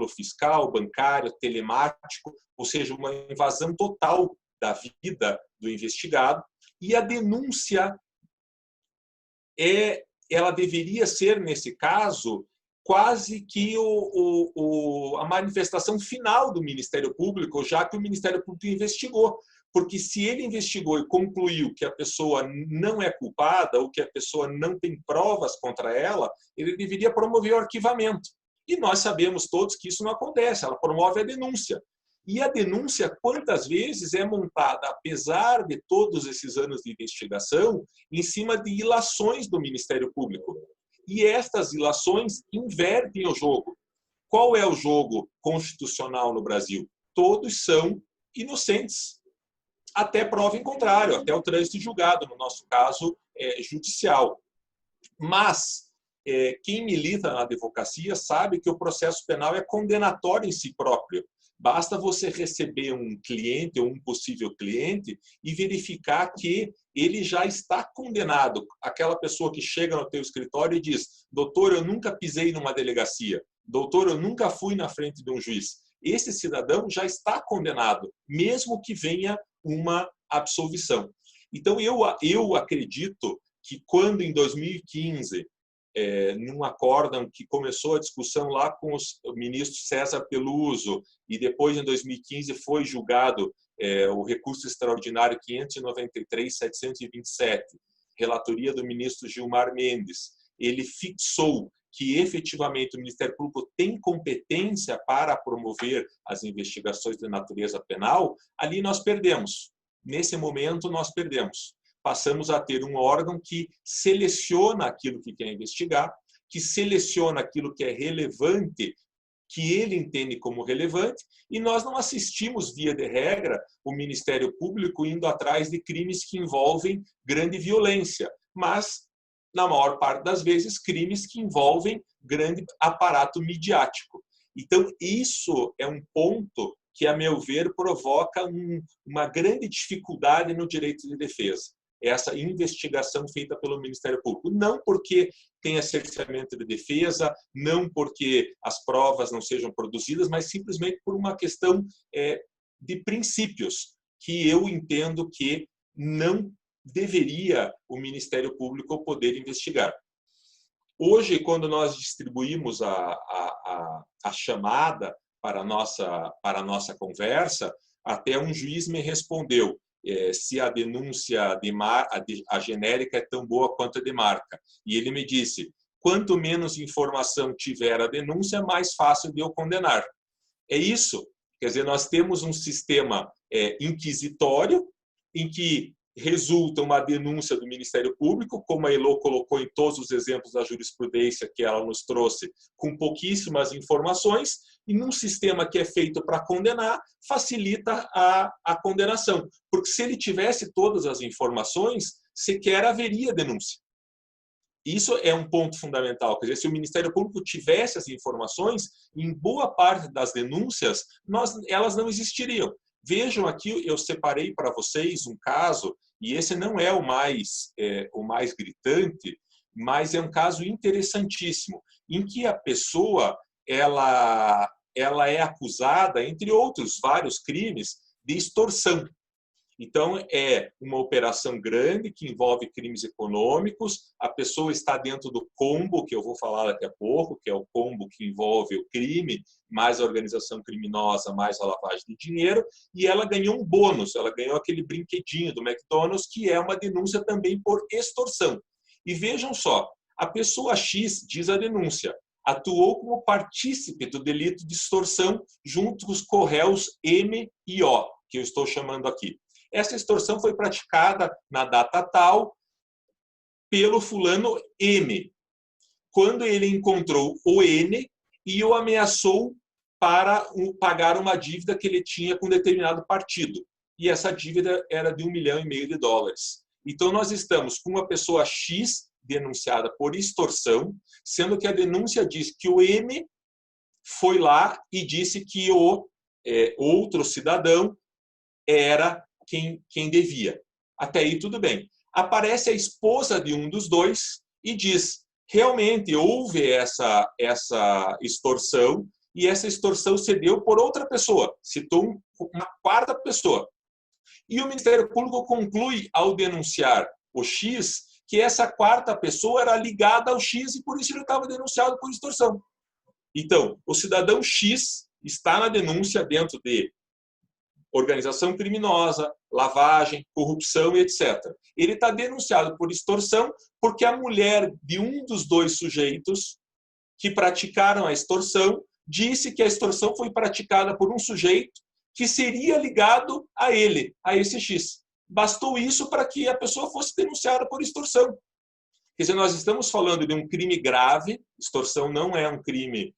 fiscal, bancário, telemático, ou seja, uma invasão total da vida do investigado, e a denúncia ela deveria ser, nesse caso, quase que a manifestação final do Ministério Público, já que o Ministério Público investigou. Porque se ele investigou e concluiu que a pessoa não é culpada ou que a pessoa não tem provas contra ela, ele deveria promover o arquivamento. E nós sabemos todos que isso não acontece, ela promove a denúncia. E a denúncia, quantas vezes, é montada, apesar de todos esses anos de investigação, em cima de ilações do Ministério Público. E estas ilações invertem o jogo. Qual é o jogo constitucional no Brasil? Todos são inocentes, até prova em contrário, até o trânsito julgado, no nosso caso, judicial. Mas quem milita na advocacia sabe que o processo penal é condenatório em si próprio. Basta você receber um cliente ou um possível cliente e verificar que ele já está condenado. Aquela pessoa que chega no teu escritório e diz: doutor, eu nunca pisei numa delegacia. Doutor, eu nunca fui na frente de um juiz. Esse cidadão já está condenado, mesmo que venha uma absolvição. Então, eu acredito que quando, em 2015, num acórdão que começou a discussão lá com o ministro César Peluso, e depois, em 2015, foi julgado o recurso extraordinário 593.727, relatoria do ministro Gilmar Mendes, ele fixou que efetivamente o Ministério Público tem competência para promover as investigações de natureza penal, ali nós perdemos. Nesse momento, nós perdemos. Passamos a ter um órgão que seleciona aquilo que quer investigar, que seleciona aquilo que é relevante, que ele entende como relevante, e nós não assistimos, via de regra, o Ministério Público indo atrás de crimes que envolvem grande violência, mas, na maior parte das vezes, crimes que envolvem grande aparato midiático. Então, isso é um ponto que, a meu ver, provoca uma grande dificuldade no direito de defesa. Essa investigação feita pelo Ministério Público. Não porque tenha cerceamento de defesa, não porque as provas não sejam produzidas, mas simplesmente por uma questão de princípios, que eu entendo que não deveria o Ministério Público poder investigar. Hoje, quando nós distribuímos a chamada para a nossa conversa, até um juiz me respondeu se a denúncia a genérica é tão boa quanto a de marca. E ele me disse: quanto menos informação tiver a denúncia, mais fácil de eu condenar. É isso. Quer dizer, nós temos um sistema inquisitório em que resulta uma denúncia do Ministério Público, como a Elô colocou em todos os exemplos da jurisprudência que ela nos trouxe, com pouquíssimas informações, e num sistema que é feito para condenar, facilita a condenação. Porque se ele tivesse todas as informações, sequer haveria denúncia. Isso é um ponto fundamental. Quer dizer, se o Ministério Público tivesse as informações, em boa parte das denúncias, elas não existiriam. Vejam aqui, eu separei para vocês um caso, e esse não é o mais gritante, mas é um caso interessantíssimo, em que a pessoa ela é acusada, entre outros vários crimes, de extorsão. Então, é uma operação grande que envolve crimes econômicos. A pessoa está dentro do combo, que eu vou falar daqui a pouco, que é o combo que envolve o crime, mais a organização criminosa, mais a lavagem de dinheiro. E ela ganhou um bônus, ela ganhou aquele brinquedinho do McDonald's, que é uma denúncia também por extorsão. E vejam só, a pessoa X, diz a denúncia, atuou como partícipe do delito de extorsão junto com os corréus M e O, que eu estou chamando aqui. Essa extorsão foi praticada na data tal pelo fulano M, quando ele encontrou o N e o ameaçou para pagar uma dívida que ele tinha com determinado partido. E essa dívida era de $1,5 milhão. Então, nós estamos com uma pessoa X denunciada por extorsão, sendo que a denúncia diz que o M foi lá e disse que o outro cidadão era quem devia. Até aí tudo bem. Aparece a esposa de um dos dois e diz, realmente houve essa extorsão e essa extorsão se deu por outra pessoa, citou uma quarta pessoa. E o Ministério Público conclui ao denunciar o X que essa quarta pessoa era ligada ao X e por isso ele estava denunciado por extorsão. Então, o cidadão X está na denúncia dentro de organização criminosa, lavagem, corrupção e etc. Ele está denunciado por extorsão porque a mulher de um dos dois sujeitos que praticaram a extorsão disse que a extorsão foi praticada por um sujeito que seria ligado a ele, a esse X. Bastou isso para que a pessoa fosse denunciada por extorsão. Quer dizer, nós estamos falando de um crime grave, extorsão não é um crime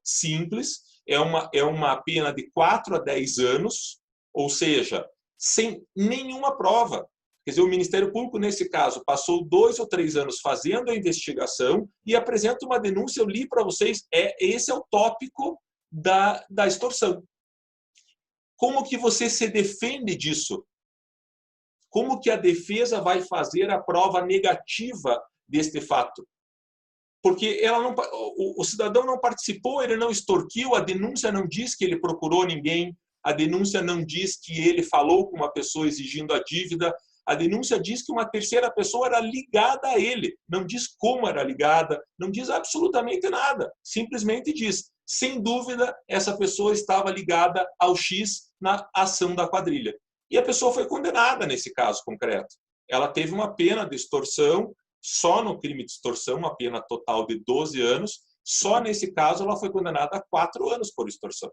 simples, é uma pena de 4 a 10 anos, ou seja, sem nenhuma prova. Quer dizer, o Ministério Público, nesse caso, passou 2 ou 3 anos fazendo a investigação e apresenta uma denúncia, eu li para vocês, esse é o tópico da extorsão. Como que você se defende disso? Como que a defesa vai fazer a prova negativa deste fato? Porque o cidadão não participou, ele não extorquiu, a denúncia não diz que ele procurou ninguém, a denúncia não diz que ele falou com uma pessoa exigindo a dívida, a denúncia diz que uma terceira pessoa era ligada a ele, não diz como era ligada, não diz absolutamente nada, simplesmente diz, sem dúvida, essa pessoa estava ligada ao X na ação da quadrilha. E a pessoa foi condenada nesse caso concreto. Ela teve uma pena de extorsão, só no crime de extorsão, uma pena total de 12 anos, só nesse caso ela foi condenada a 4 anos por extorsão.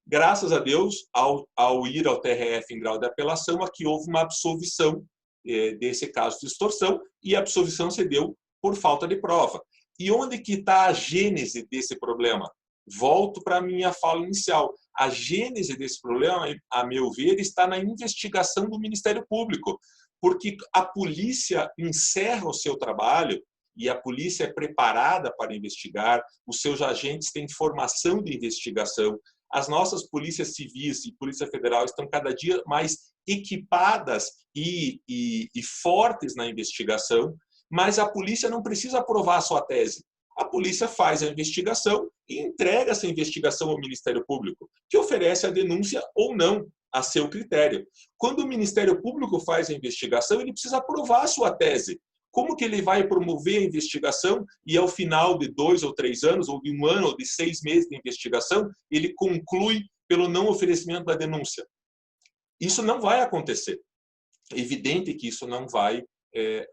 Graças a Deus, ao ir ao TRF em grau de apelação, aqui houve uma absolvição desse caso de extorsão e a absolvição se deu por falta de prova. E onde que está a gênese desse problema? Volto para a minha fala inicial. A gênese desse problema, a meu ver, está na investigação do Ministério Público, porque a polícia encerra o seu trabalho e a polícia é preparada para investigar, os seus agentes têm formação de investigação, as nossas polícias civis e Polícia Federal estão cada dia mais equipadas e fortes na investigação, mas a polícia não precisa aprovar a sua tese. A polícia faz a investigação e entrega essa investigação ao Ministério Público, que oferece a denúncia ou não, a seu critério. Quando o Ministério Público faz a investigação, ele precisa aprovar a sua tese. Como que ele vai promover a investigação e ao final de 2 ou 3 anos, ou de 1 ano, ou de 6 meses de investigação, ele conclui pelo não oferecimento da denúncia? Isso não vai acontecer. É evidente que isso não vai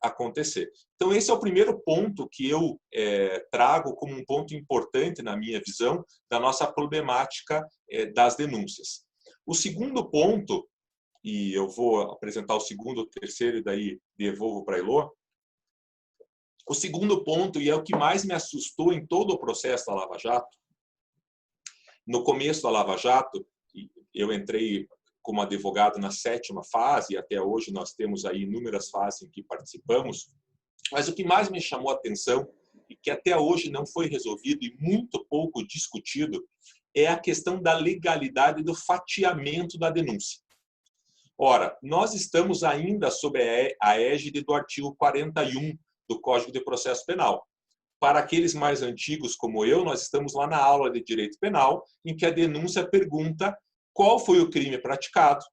acontecer. Então, esse é o primeiro ponto que eu trago como um ponto importante, na minha visão, da nossa problemática das denúncias. O segundo ponto, e eu vou apresentar o segundo, o terceiro, e daí devolvo para a Elô. O segundo ponto, e é o que mais me assustou em todo o processo da Lava Jato, no começo da Lava Jato, eu entrei como advogado na 7ª fase, e até hoje nós temos aí inúmeras fases em que participamos, mas o que mais me chamou a atenção, e que até hoje não foi resolvido e muito pouco discutido, é a questão da legalidade do fatiamento da denúncia. Ora, nós estamos ainda sob a égide do artigo 41 do Código de Processo Penal. Para aqueles mais antigos como eu, nós estamos lá na aula de Direito Penal, em que a denúncia pergunta qual foi o crime praticado,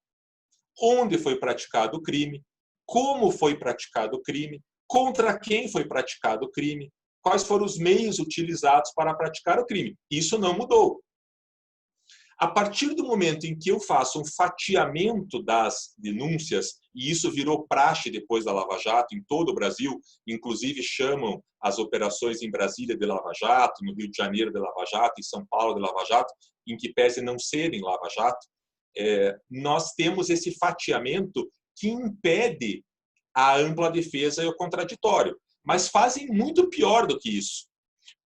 onde foi praticado o crime, como foi praticado o crime, contra quem foi praticado o crime, quais foram os meios utilizados para praticar o crime. Isso não mudou. A partir do momento em que eu faço um fatiamento das denúncias, e isso virou praxe depois da Lava Jato em todo o Brasil, inclusive chamam as operações em Brasília de Lava Jato, no Rio de Janeiro de Lava Jato, em São Paulo de Lava Jato, em que pese não serem Lava Jato, nós temos esse fatiamento que impede a ampla defesa e o contraditório. Mas fazem muito pior do que isso.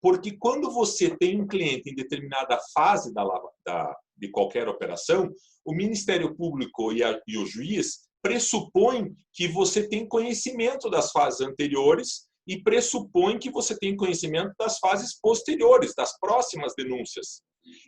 Porque quando você tem um cliente em determinada fase de qualquer operação, o Ministério Público e o juiz pressupõem que você tem conhecimento das fases anteriores e pressupõem que você tem conhecimento das fases posteriores, das próximas denúncias.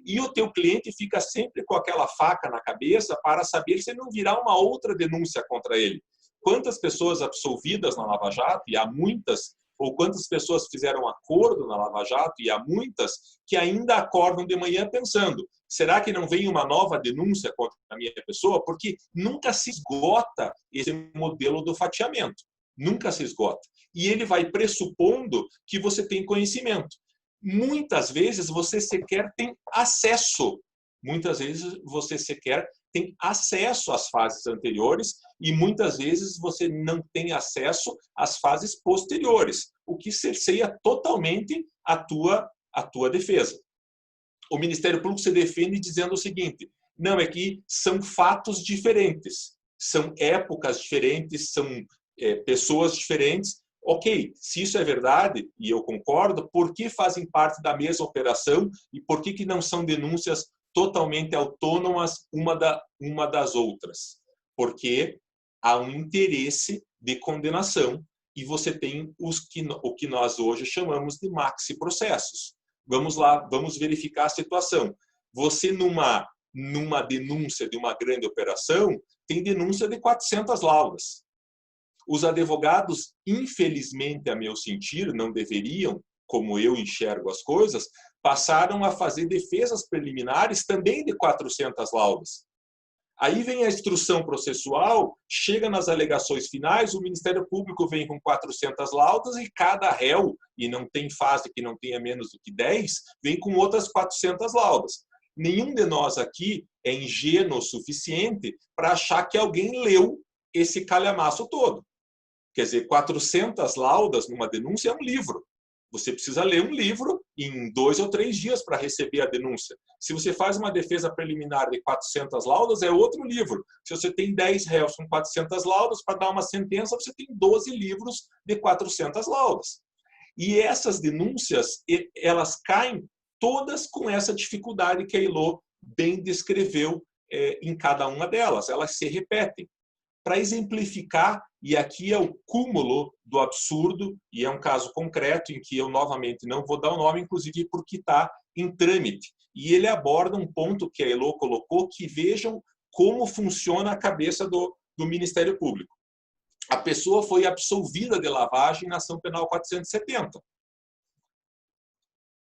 E o teu cliente fica sempre com aquela faca na cabeça para saber se não virá uma outra denúncia contra ele. Quantas pessoas absolvidas na Lava Jato, e há muitas, ou quantas pessoas fizeram acordo na Lava Jato, e há muitas, que ainda acordam de manhã pensando, será que não vem uma nova denúncia contra a minha pessoa? Porque nunca se esgota esse modelo do fatiamento. Nunca se esgota. E ele vai pressupondo que você tem conhecimento. Muitas vezes você sequer tem acesso. Muitas vezes você sequer tem acesso às fases anteriores e muitas vezes você não tem acesso às fases posteriores, o que cerceia totalmente a tua defesa. O Ministério Público se defende dizendo o seguinte, não, é que são fatos diferentes, são épocas diferentes, são pessoas diferentes. Ok, se isso é verdade, e eu concordo, por que fazem parte da mesma operação e por que não são denúncias totalmente autônomas uma das outras? Porque há um interesse de condenação e você tem o que nós hoje chamamos de maxi-processos. Vamos lá, vamos verificar a situação. Você, numa denúncia de uma grande operação, tem denúncia de 400 laudas. Os advogados, infelizmente, a meu sentir, não deveriam, como eu enxergo as coisas, passaram a fazer defesas preliminares também de 400 laudas. Aí vem a instrução processual, chega nas alegações finais, o Ministério Público vem com 400 laudas e cada réu, e não tem fase que não tenha menos do que 10, vem com outras 400 laudas. Nenhum de nós aqui é ingênuo o suficiente para achar que alguém leu esse calhamaço todo. Quer dizer, 400 laudas numa denúncia é um livro. Você precisa ler um livro em 2 ou 3 dias para receber a denúncia. Se você faz uma defesa preliminar de 400 laudas, é outro livro. Se você tem 10 réus com 400 laudas, para dar uma sentença, você tem 12 livros de 400 laudas. E essas denúncias, elas caem todas com essa dificuldade que a Elô bem descreveu em cada uma delas. Elas se repetem. Para exemplificar, e aqui é o cúmulo do absurdo, e é um caso concreto em que eu novamente não vou dar o nome, inclusive porque está em trâmite. E ele aborda um ponto que a Elô colocou, que vejam como funciona a cabeça do Ministério Público. A pessoa foi absolvida de lavagem na ação penal 470.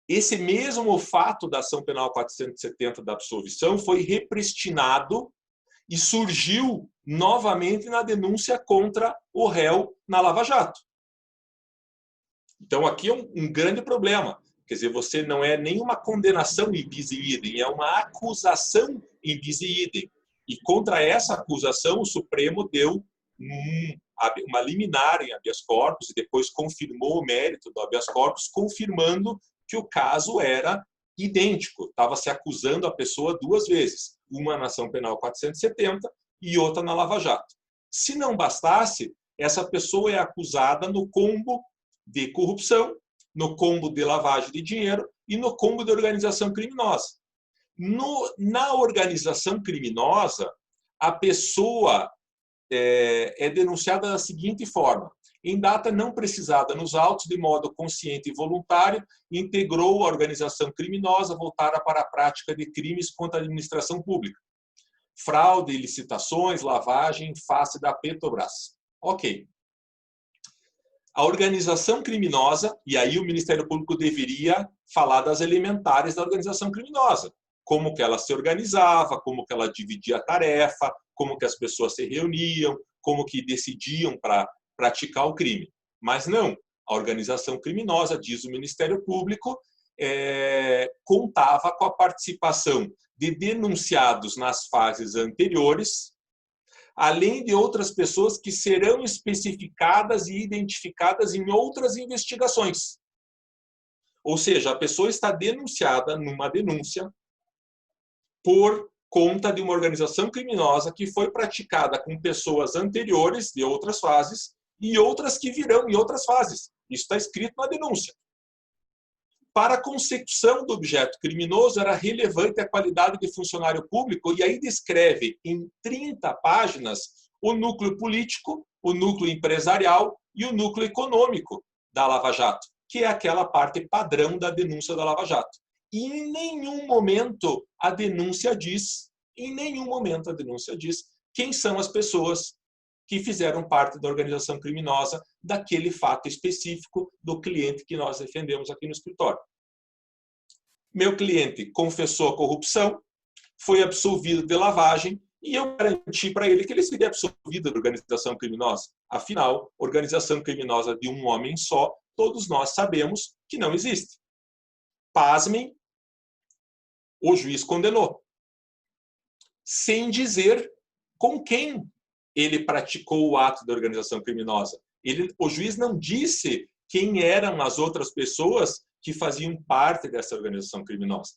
Esse mesmo fato da ação penal 470 da absolvição foi repristinado e surgiu novamente na denúncia contra o réu na Lava Jato. Então, aqui é um grande problema. Quer dizer, você não é nenhuma condenação in bis idem, é uma acusação in bis idem. E contra essa acusação, o Supremo deu uma liminar em habeas corpus e depois confirmou o mérito do habeas corpus, confirmando que o caso era idêntico. Estava se acusando a pessoa 2 vezes. Uma na ação penal 470 e outra na Lava Jato. Se não bastasse, essa pessoa é acusada no combo de corrupção, no combo de lavagem de dinheiro e no combo de organização criminosa. Na organização criminosa, a pessoa é denunciada da seguinte forma: em data não precisada nos autos, de modo consciente e voluntário, integrou a organização criminosa voltada para a prática de crimes contra a administração pública. Fraude, licitações, lavagem em face da Petrobras. Ok. A organização criminosa, e aí o Ministério Público deveria falar das elementares da organização criminosa. Como que ela se organizava, como que ela dividia a tarefa, como que as pessoas se reuniam, como que decidiam para praticar o crime. Mas não, a organização criminosa, diz o Ministério Público, contava com a participação de denunciados nas fases anteriores, além de outras pessoas que serão especificadas e identificadas em outras investigações. Ou seja, a pessoa está denunciada numa denúncia por conta de uma organização criminosa que foi praticada com pessoas anteriores de outras fases e outras que virão em outras fases. Isso está escrito na denúncia. Para a consecução do objeto criminoso, era relevante a qualidade de funcionário público, e aí descreve em 30 páginas o núcleo político, o núcleo empresarial e o núcleo econômico da Lava Jato, que é aquela parte padrão da denúncia da Lava Jato. E em nenhum momento a denúncia diz quem são as pessoas que fizeram parte da organização criminosa daquele fato específico do cliente que nós defendemos aqui no escritório. Meu cliente confessou a corrupção, foi absolvido de lavagem e eu garanti para ele que ele seria absolvido da organização criminosa. Afinal, organização criminosa de um homem só, todos nós sabemos que não existe. Pasmem, o juiz condenou, sem dizer com quem ele praticou o ato da organização criminosa. O juiz não disse quem eram as outras pessoas que faziam parte dessa organização criminosa.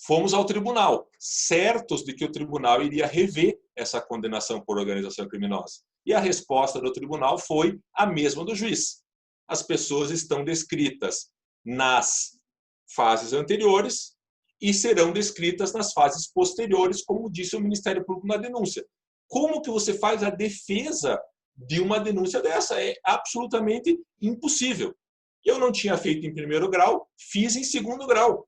Fomos ao tribunal, certos de que o tribunal iria rever essa condenação por organização criminosa. E a resposta do tribunal foi a mesma do juiz. As pessoas estão descritas nas fases anteriores e serão descritas nas fases posteriores, como disse o Ministério Público na denúncia. Como que você faz a defesa de uma denúncia dessa? É absolutamente impossível. Eu não tinha feito em primeiro grau, fiz em segundo grau.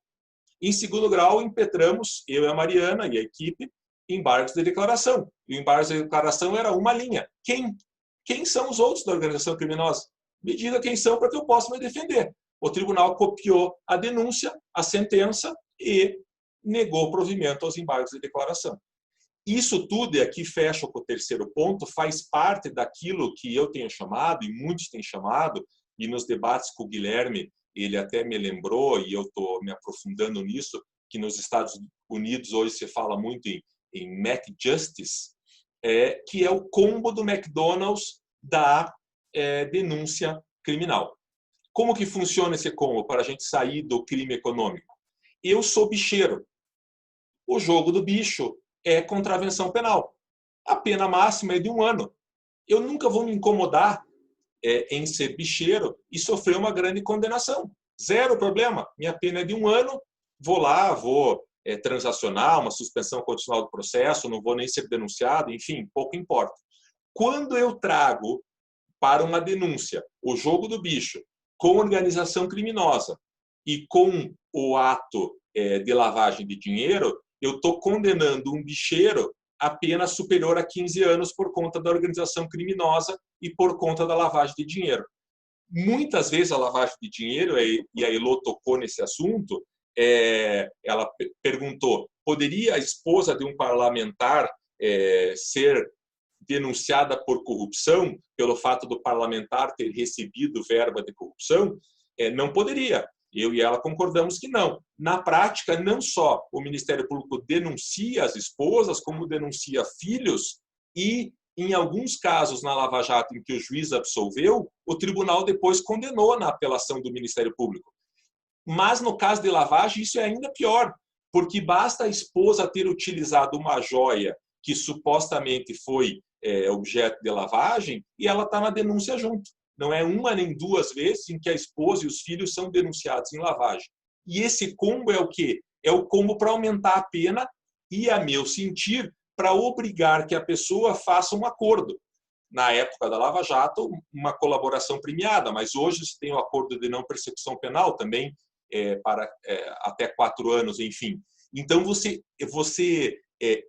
Em segundo grau, impetramos, eu e a Mariana e a equipe, embargos de declaração. E o embargo de declaração era uma linha. Quem são os outros da organização criminosa? Me diga quem são para que eu possa me defender. O tribunal copiou a denúncia, a sentença e negou provimento aos embargos de declaração. Isso tudo, e aqui fecho com o terceiro ponto, faz parte daquilo que eu tenho chamado, e muitos têm chamado, e nos debates com o Guilherme, ele até me lembrou, e eu estou me aprofundando nisso, que nos Estados Unidos hoje se fala muito em Mac Justice, que é o combo do McDonald's da denúncia criminal. Como que funciona esse combo para a gente sair do crime econômico? Eu sou bicheiro. O jogo do bicho é contravenção penal. A pena máxima é de 1 ano. Eu nunca vou me incomodar em ser bicheiro e sofrer uma grande condenação. Zero problema. Minha pena é de 1 ano, vou lá, vou transacionar uma suspensão condicional do processo, não vou nem ser denunciado, enfim, pouco importa. Quando eu trago para uma denúncia o jogo do bicho com organização criminosa e com o ato de lavagem de dinheiro, eu estou condenando um bicheiro a pena superior a 15 anos por conta da organização criminosa e por conta da lavagem de dinheiro. Muitas vezes a lavagem de dinheiro, e a Elô tocou nesse assunto, ela perguntou, poderia a esposa de um parlamentar ser denunciada por corrupção pelo fato do parlamentar ter recebido verba de corrupção? Não poderia. Eu e ela concordamos que não. Na prática, não só o Ministério Público denuncia as esposas, como denuncia filhos e, em alguns casos, na Lava Jato, em que o juiz absolveu, o tribunal depois condenou na apelação do Ministério Público. Mas, no caso de lavagem, isso é ainda pior, porque basta a esposa ter utilizado uma joia que supostamente foi objeto de lavagem, e ela está na denúncia junto. Não é uma nem duas vezes em que a esposa e os filhos são denunciados em lavagem. E esse combo é o quê? É o combo para aumentar a pena e, a meu sentir, para obrigar que a pessoa faça um acordo. Na época da Lava Jato, uma colaboração premiada, mas hoje se tem o acordo de não persecução penal também, para até 4 anos, enfim. Então, você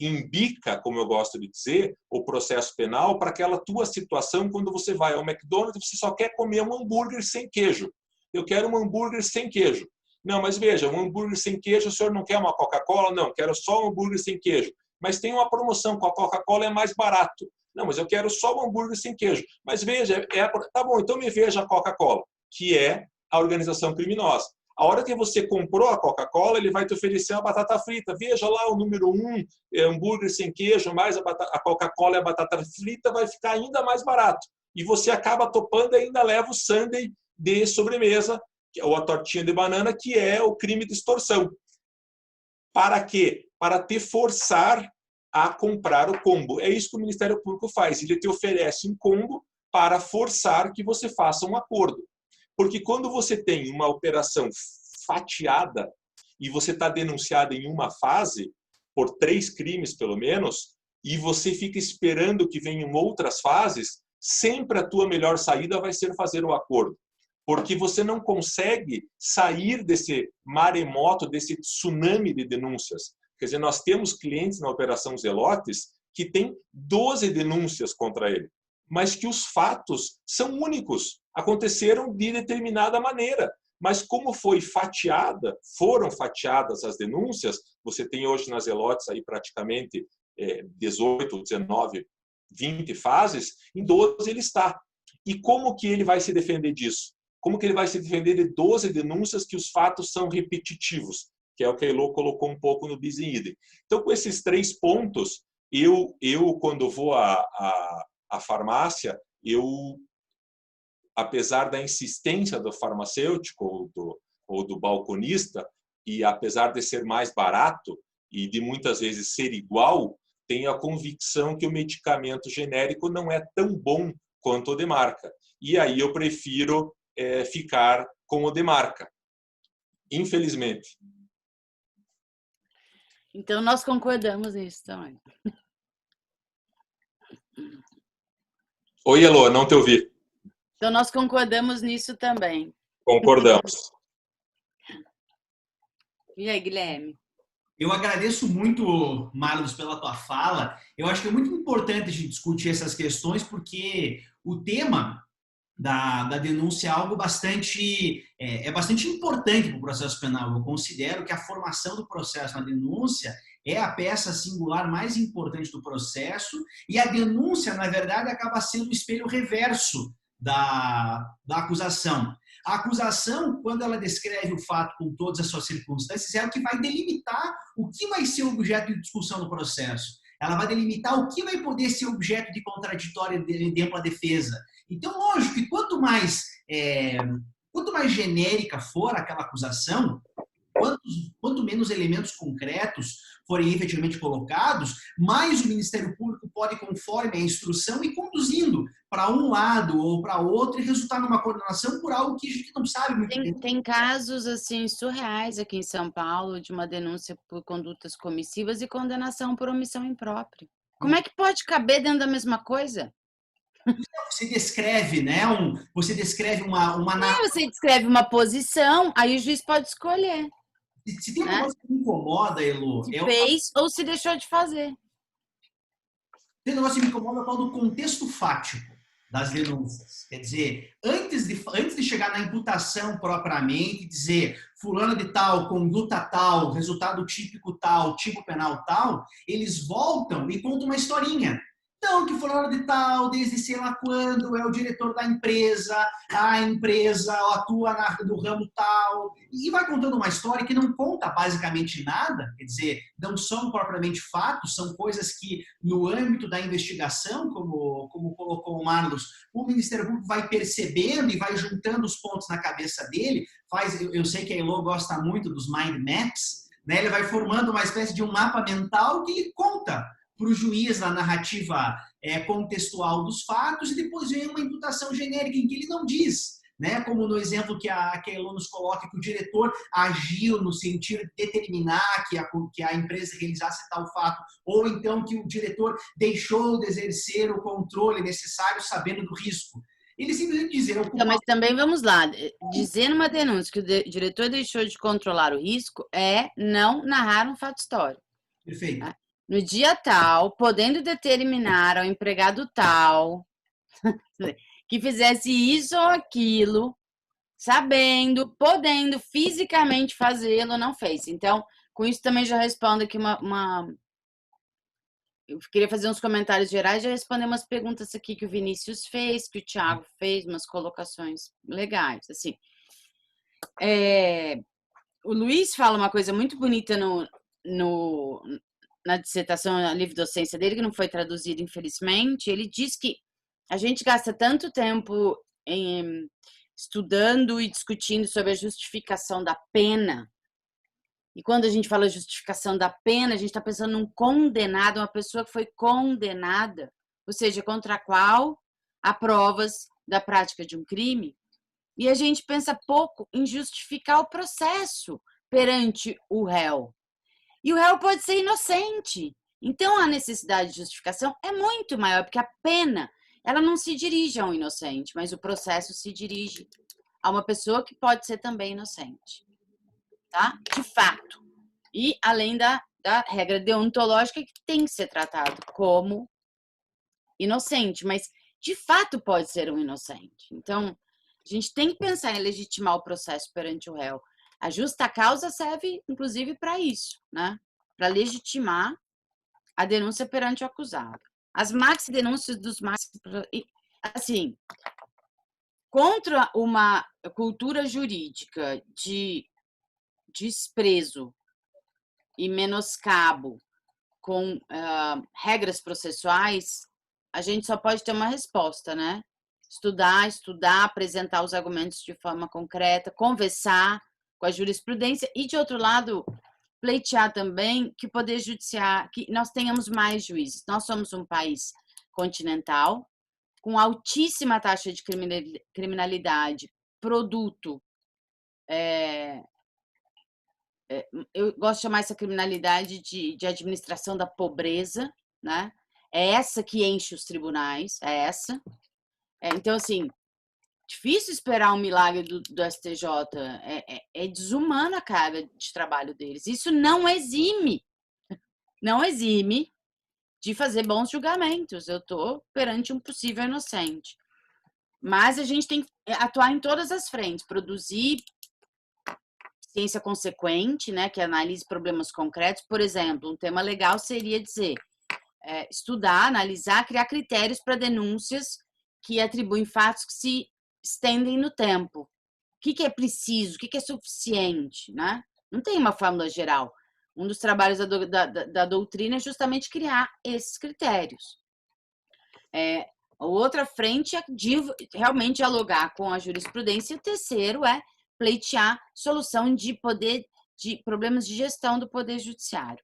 imbica, como eu gosto de dizer, o processo penal para aquela tua situação quando você vai ao McDonald's e você só quer comer um hambúrguer sem queijo. Eu quero um hambúrguer sem queijo. Não, mas veja, um hambúrguer sem queijo, o senhor não quer uma Coca-Cola? Não, quero só um hambúrguer sem queijo. Mas tem uma promoção, com a Coca-Cola é mais barato. Não, mas eu quero só um hambúrguer sem queijo. Mas veja, tá bom, então me veja a Coca-Cola, que é a organização criminosa. A hora que você comprou a Coca-Cola, ele vai te oferecer uma batata frita. Veja lá o número 1, hambúrguer sem queijo, mais a Coca-Cola e a batata frita, vai ficar ainda mais barato. E você acaba topando e ainda leva o sundae de sobremesa, ou a tortinha de banana, que é o crime de extorsão. Para quê? Para te forçar a comprar o combo. É isso que o Ministério Público faz. Ele te oferece um combo para forçar que você faça um acordo. Porque quando você tem uma operação fatiada e você está denunciado em uma fase, por 3 crimes pelo menos, e você fica esperando que venham outras fases, sempre a tua melhor saída vai ser fazer o acordo. Porque você não consegue sair desse maremoto, desse tsunami de denúncias. Quer dizer, nós temos clientes na Operação Zelotes que têm 12 denúncias contra ele, mas que os fatos são únicos, aconteceram de determinada maneira. Mas como foram fatiadas as denúncias, você tem hoje nas Zelotes aí praticamente 18, 19, 20 fases, em 12 ele está. E como que ele vai se defender disso? Como que ele vai se defender de 12 denúncias que os fatos são repetitivos? Que é o que a Elô colocou um pouco no bis in idem. Então, com esses 3 pontos, eu quando vou à farmácia, apesar da insistência do farmacêutico ou do balconista, e apesar de ser mais barato e de muitas vezes ser igual, tenho a convicção que o medicamento genérico não é tão bom quanto o de marca. E aí eu prefiro ficar com o de marca, infelizmente. Então, nós concordamos nisso também. Oi, Elô, não te ouvi. Então, nós concordamos nisso também. Concordamos. E aí, Guilherme? Eu agradeço muito, Marlos, pela tua fala. Eu acho que é muito importante a gente discutir essas questões, porque o tema da denúncia é algo bastante importante para o processo penal. Eu considero que a formação do processo na denúncia é a peça singular mais importante do processo, e a denúncia, na verdade, acaba sendo o espelho reverso da acusação. A acusação, quando ela descreve o fato com todas as suas circunstâncias, é o que vai delimitar o que vai ser objeto de discussão no processo. Ela vai delimitar o que vai poder ser objeto de contraditório de ampla defesa. Então, lógico que quanto mais genérica for aquela acusação, quanto menos elementos concretos forem efetivamente colocados, mais o Ministério Público pode, conforme a instrução, ir conduzindo para um lado ou para outro e resultar numa coordenação por algo que a gente não sabe muito bem. Tem casos assim surreais aqui em São Paulo de uma denúncia por condutas comissivas e condenação por omissão imprópria. Como é que pode caber dentro da mesma coisa? Você descreve, né? Você descreve você descreve uma posição, aí o juiz pode escolher. Se tem uma coisa que me incomoda, Elô... Se fez ou se deixou de fazer. Tem um negócio que me incomoda, é o tal do contexto fático das denúncias. Quer dizer, antes de chegar na imputação propriamente, dizer fulano de tal, conduta tal, resultado típico tal, tipo penal tal, eles voltam e contam uma historinha. Então, que fulano de tal, desde sei lá quando, é o diretor da empresa, a empresa atua no ramo tal, e vai contando uma história que não conta basicamente nada, quer dizer, não são propriamente fatos, são coisas que, no âmbito da investigação, como colocou o Marlos, o Ministério Público vai percebendo e vai juntando os pontos na cabeça dele, eu sei que a Elô gosta muito dos mind maps, né? Ele vai formando uma espécie de um mapa mental que ele conta para o juiz na narrativa contextual dos fatos, e depois vem uma imputação genérica em que ele não diz, né? Como no exemplo que a Elô nos coloca, que o diretor agiu no sentido de determinar que a empresa realizasse tal fato, ou então que o diretor deixou de exercer o controle necessário sabendo do risco. Ele simplesmente dizer... Não, mas também vamos lá, dizer numa denúncia que o diretor deixou de controlar o risco é não narrar um fato histórico. Perfeito. Tá? No dia tal, podendo determinar ao empregado tal que fizesse isso ou aquilo, sabendo, podendo fisicamente fazê-lo, não fez. Então, com isso também já respondo aqui Eu queria fazer uns comentários gerais, já responder umas perguntas aqui que o Vinícius fez, que o Thiago fez, umas colocações legais, assim. O Luiz fala uma coisa muito bonita na dissertação, na livre docência dele, que não foi traduzida, infelizmente. Ele diz que a gente gasta tanto tempo estudando e discutindo sobre a justificação da pena. E quando a gente fala justificação da pena, a gente está pensando num condenado, uma pessoa que foi condenada, ou seja, contra a qual há provas da prática de um crime. E a gente pensa pouco em justificar o processo perante o réu. E o réu pode ser inocente. Então, a necessidade de justificação é muito maior, porque a pena, ela não se dirige a um inocente, mas o processo se dirige a uma pessoa que pode ser também inocente. Tá? De fato. E além da regra deontológica que tem que ser tratado como inocente, mas de fato pode ser um inocente. Então, a gente tem que pensar em legitimar o processo perante o réu. A justa causa serve, inclusive, para isso, né? Para legitimar a denúncia perante o acusado. As maxi-denúncias dos maxi... Assim, contra uma cultura jurídica de desprezo e menoscabo com regras processuais, a gente só pode ter uma resposta, né? Estudar, apresentar os argumentos de forma concreta, conversar com a jurisprudência e, de outro lado, pleitear também que o Poder Judiciário, que nós tenhamos mais juízes. Nós somos um país continental, com altíssima taxa de criminalidade, produto eu gosto de chamar essa criminalidade de administração da pobreza, né? É essa que enche os tribunais, é essa. Então, assim, difícil esperar um milagre do STJ, é desumana a carga de trabalho deles. Isso não exime de fazer bons julgamentos. Eu estou perante um possível inocente. Mas a gente tem que atuar em todas as frentes, produzir ciência consequente, né, que analise problemas concretos. Por exemplo, um tema legal seria dizer, estudar, analisar, criar critérios para denúncias que atribuem fatos que se estendem no tempo. O que é preciso, o que é suficiente, né? Não tem uma fórmula geral. Um dos trabalhos da doutrina é justamente criar esses critérios. A outra frente é realmente dialogar com a jurisprudência, e o terceiro é pleitear solução de problemas de gestão do Poder Judiciário.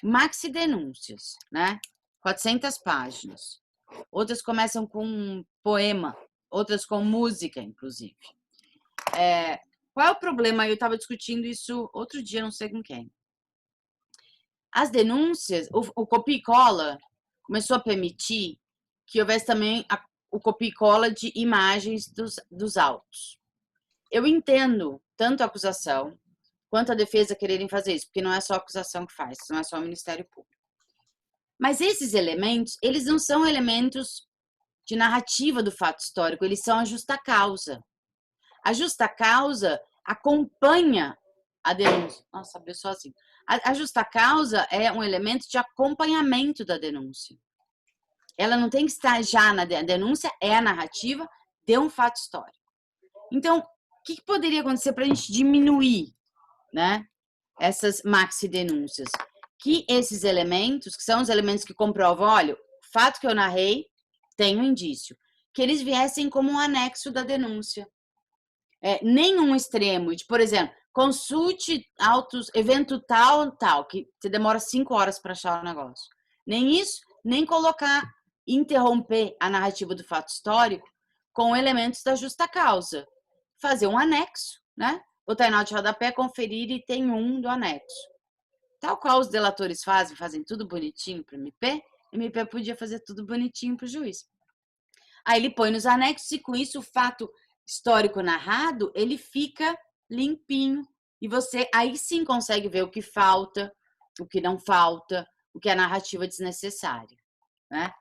Maxi denúncias, né? 400 páginas. Outras começam com um poema, outras com música, inclusive. Qual é o problema? Eu estava discutindo isso outro dia, não sei com quem. As denúncias, o copia e cola começou a permitir que houvesse também o copia e cola de imagens dos autos. Eu entendo tanto a acusação quanto a defesa quererem fazer isso, porque não é só a acusação que faz, não é só o Ministério Público. Mas esses elementos, eles não são elementos de narrativa do fato histórico, eles são a justa causa. A justa causa acompanha a denúncia. Nossa, abriu sozinho. A justa causa é um elemento de acompanhamento da denúncia. Ela não tem que estar já na denúncia, é a narrativa de um fato histórico. Então, o que poderia acontecer para a gente diminuir, né, essas maxi-denúncias? Que esses elementos, que são os elementos que comprovam, olha, o fato que eu narrei tem um indício, que eles viessem como um anexo da denúncia. Nenhum extremo de, por exemplo, consulte evento tal, que você demora 5 horas para achar o negócio. Nem isso, nem colocar, interromper a narrativa do fato histórico com elementos da justa causa. Fazer um anexo, né? Botar em nota de rodapé, conferir e tem um do anexo. Tal qual os delatores fazem tudo bonitinho para o MP, o MP podia fazer tudo bonitinho para o juiz. Aí ele põe nos anexos e com isso o fato histórico narrado, ele fica limpinho. E você aí sim consegue ver o que falta, o que não falta, o que é narrativa desnecessária, né?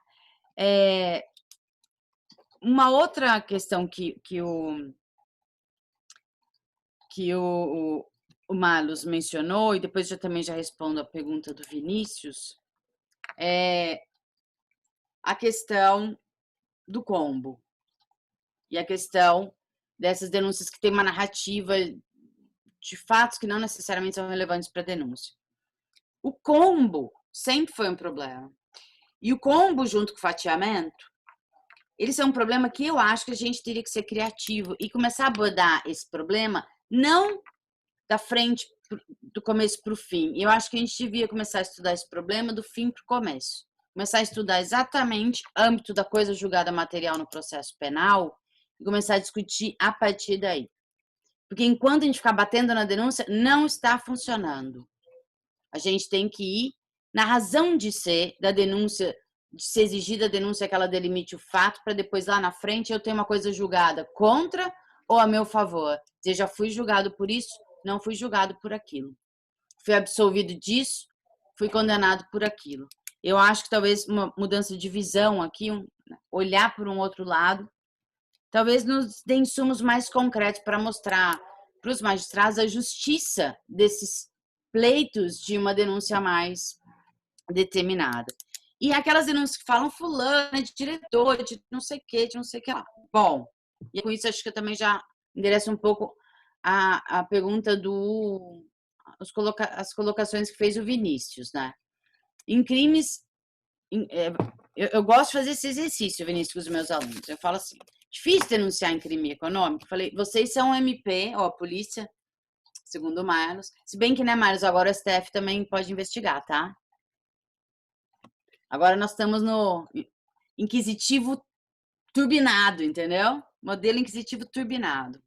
Uma outra questão que o Malus mencionou, e depois eu também já respondo a pergunta do Vinícius, é a questão do combo. E a questão dessas denúncias que tem uma narrativa de fatos que não necessariamente são relevantes para a denúncia. O combo sempre foi um problema. E o combo junto com o fatiamento, eles são um problema que eu acho que a gente teria que ser criativo e começar a abordar esse problema não da frente, do começo para o fim. Eu acho que a gente devia começar a estudar esse problema do fim para o começo. Começar a estudar exatamente o âmbito da coisa julgada material no processo penal e começar a discutir a partir daí. Porque enquanto a gente ficar batendo na denúncia, não está funcionando. A gente tem que ir na razão de ser da denúncia, de ser exigida a denúncia que ela delimite o fato, para depois lá na frente eu ter uma coisa julgada contra ou a meu favor. Eu já fui julgado por isso, não fui julgado por aquilo. Fui absolvido disso, fui condenado por aquilo. Eu acho que talvez uma mudança de visão aqui, olhar por um outro lado, talvez nos dê insumos mais concretos para mostrar para os magistrados a justiça desses pleitos de uma denúncia mais determinada. E aquelas denúncias que falam fulano, de diretor, de não sei o que lá. Bom, e com isso acho que eu também já endereço um pouco a pergunta as colocações que fez o Vinícius, né? Em crimes, eu gosto de fazer esse exercício, Vinícius, com os meus alunos. Eu falo assim, difícil denunciar em crime econômico. Falei, vocês são MP, ou a polícia, segundo o Marlos. Se bem que, né, Marlos, agora o STF também pode investigar, tá? Agora nós estamos no inquisitivo turbinado, entendeu? Modelo inquisitivo turbinado.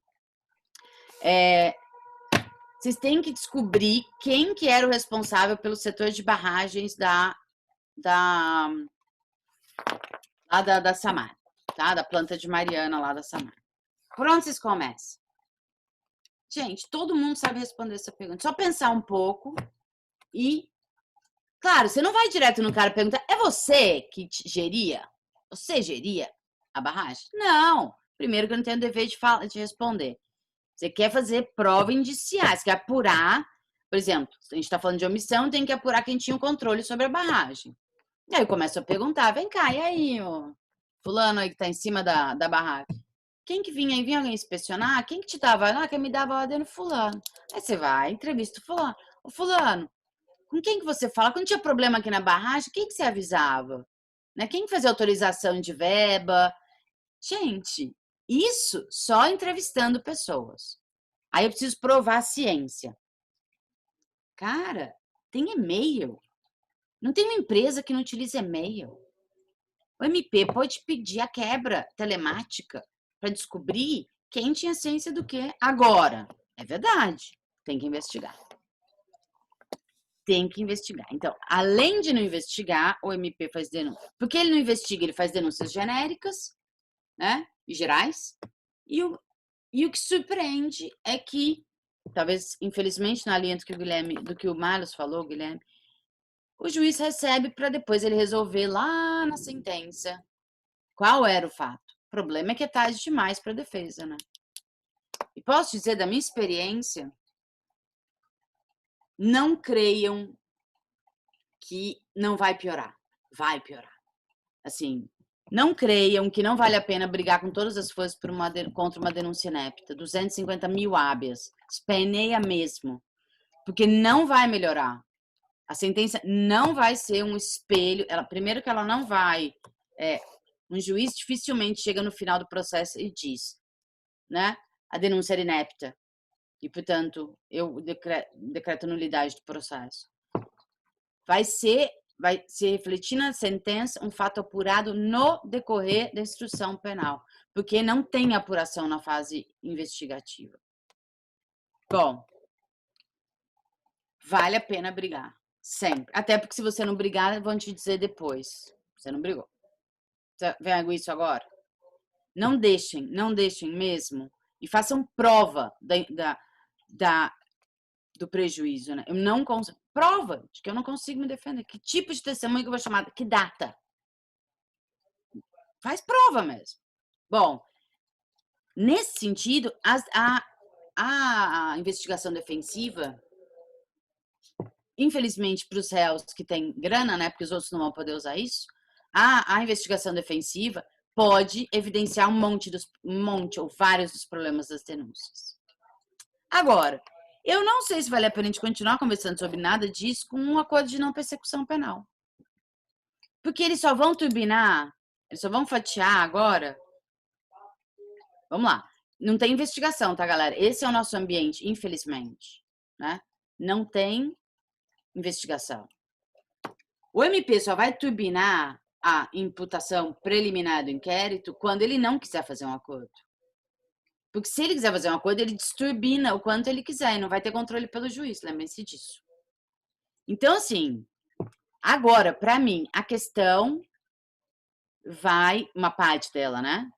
Vocês têm que descobrir quem que era o responsável pelo setor de barragens da Samar, tá? Da planta de Mariana lá da Samar. Por onde vocês começam? Gente, todo mundo sabe responder essa pergunta. Só pensar um pouco e... Claro, você não vai direto no cara perguntar, é você que geria? Você geria a barragem? Não. Primeiro que eu não tenho o dever de responder. Você quer fazer prova indiciar, você quer apurar, por exemplo, a gente está falando de omissão, tem que apurar quem tinha o controle sobre a barragem. E aí eu começo a perguntar, vem cá, e aí, ó, fulano aí que está em cima da barragem? Quem que vinha aí? Vinha alguém inspecionar? Quem que te dava? Ah, quem me dava lá dentro? Fulano. Aí você vai, entrevista o fulano. Ô, fulano, com quem que você fala? Quando tinha problema aqui na barragem, quem que você avisava? Né? Quem que fazia autorização de verba? Gente, isso só entrevistando pessoas. Aí eu preciso provar a ciência. Cara, tem e-mail. Não tem uma empresa que não utilize e-mail. O MP pode pedir a quebra telemática para descobrir quem tinha ciência do que. Agora, é verdade, tem que investigar. Tem que investigar. Então, além de não investigar, o MP faz denúncia. Porque ele não investiga, ele faz denúncias genéricas, né? E gerais. E o que surpreende é que, talvez, infelizmente, na linha do que o Marlos falou, Guilherme, o juiz recebe para depois ele resolver lá na sentença qual era o fato. O problema é que é tarde demais para a defesa, né? E posso dizer, da minha experiência, não creiam que não vai piorar. Vai piorar. Assim, não creiam que não vale a pena brigar com todas as forças contra uma denúncia inepta. 250 mil habeas. Espeneia mesmo. Porque não vai melhorar. A sentença não vai ser um espelho. Primeiro que ela não vai... um juiz dificilmente chega no final do processo e diz, né? A denúncia era inepta. E, portanto, eu decreto nulidade do processo. Vai ser vai se refletir na sentença um fato apurado no decorrer da instrução penal, porque não tem apuração na fase investigativa. Bom, vale a pena brigar, sempre. Até porque se você não brigar, vão te dizer depois. Você não brigou. Você vem com isso agora? Não deixem mesmo. E façam prova do prejuízo, né? Eu não consigo. Prova de que eu não consigo me defender. Que tipo de testemunho que eu vou chamar? Que data? Faz prova mesmo. Bom, nesse sentido, a investigação defensiva, infelizmente, para os réus que têm grana, né? Porque os outros não vão poder usar isso, a investigação defensiva pode evidenciar um monte ou vários dos problemas das denúncias. Agora, eu não sei se vale a pena a gente continuar conversando sobre nada disso com um acordo de não persecução penal. Porque eles só vão turbinar, eles só vão fatiar agora. Vamos lá. Não tem investigação, tá, galera? Esse é o nosso ambiente, infelizmente, né? Não tem investigação. O MP só vai turbinar a imputação preliminar do inquérito quando ele não quiser fazer um acordo. Porque se ele quiser fazer um acordo, ele desturbina o quanto ele quiser e não vai ter controle pelo juiz, lembrem-se disso. Então, assim, agora, para mim, a questão vai, uma parte dela, né?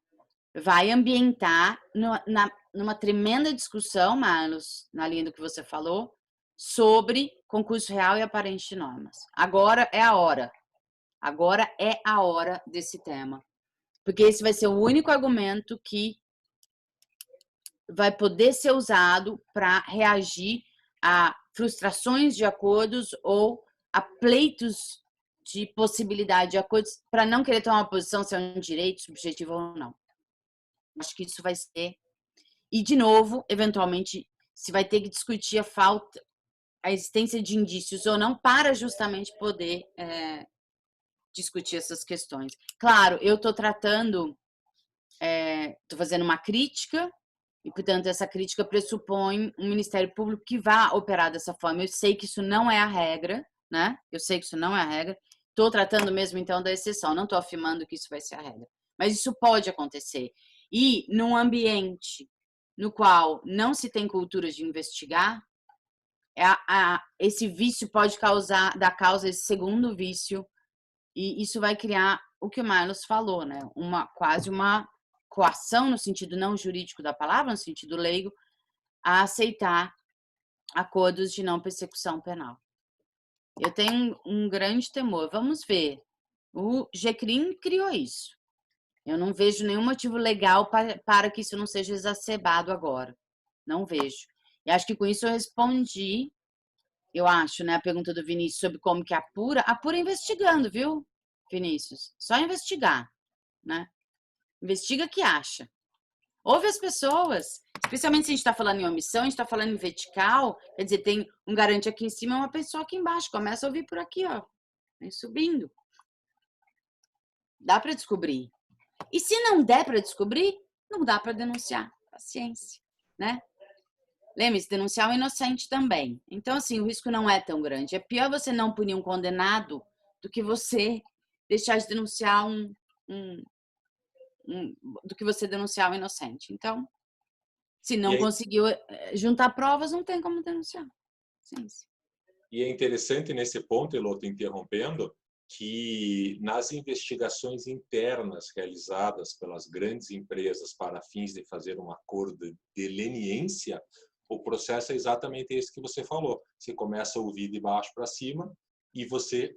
Vai ambientar numa tremenda discussão, Marlos, na linha do que você falou, sobre concurso real e aparente de normas. Agora é a hora. Agora é a hora desse tema. Porque esse vai ser o único argumento que vai poder ser usado para reagir a frustrações de acordos ou a pleitos de possibilidade de acordos para não querer tomar uma posição se é um direito subjetivo ou não. Acho que isso vai ser... E, de novo, eventualmente, se vai ter que discutir a existência de indícios ou não para justamente poder discutir essas questões. Claro, eu estou tratando, estou fazendo uma crítica e, portanto, essa crítica pressupõe um Ministério Público que vá operar dessa forma. Eu sei que isso não é a regra, né? Eu sei que isso não é a regra. Estou tratando mesmo, então, da exceção. Não estou afirmando que isso vai ser a regra. Mas isso pode acontecer. E, num ambiente no qual não se tem cultura de investigar, esse vício pode dar causa a esse segundo vício, e isso vai criar o que o Marlos falou, né? Quase uma coação, no sentido não jurídico da palavra, no sentido leigo, a aceitar acordos de não persecução penal. Eu tenho um grande temor. Vamos ver. O GCRIM criou isso. Eu não vejo nenhum motivo legal para que isso não seja exacerbado agora. Não vejo. E acho que com isso eu respondi, eu acho, né, a pergunta do Vinícius sobre como que apura. Apura investigando, viu, Vinícius? Só investigar, né? Investiga o que acha. Ouve as pessoas. Especialmente se a gente está falando em omissão, a gente está falando em vertical. Quer dizer, tem um garante aqui em cima e uma pessoa aqui embaixo. Começa a ouvir por aqui, ó. Vem subindo. Dá para descobrir. E se não der para descobrir, não dá para denunciar. Paciência, né? Lembre-se, denunciar um inocente também. Então, assim, o risco não é tão grande. É pior você não punir um condenado do que você deixar de denunciar do que você denunciar um inocente. Então, se não conseguiu juntar provas, não tem como denunciar. Ciência. E é interessante nesse ponto, Elô, te interrompendo, que nas investigações internas realizadas pelas grandes empresas para fins de fazer um acordo de leniência, o processo é exatamente esse que você falou. Você começa a ouvir de baixo para cima e você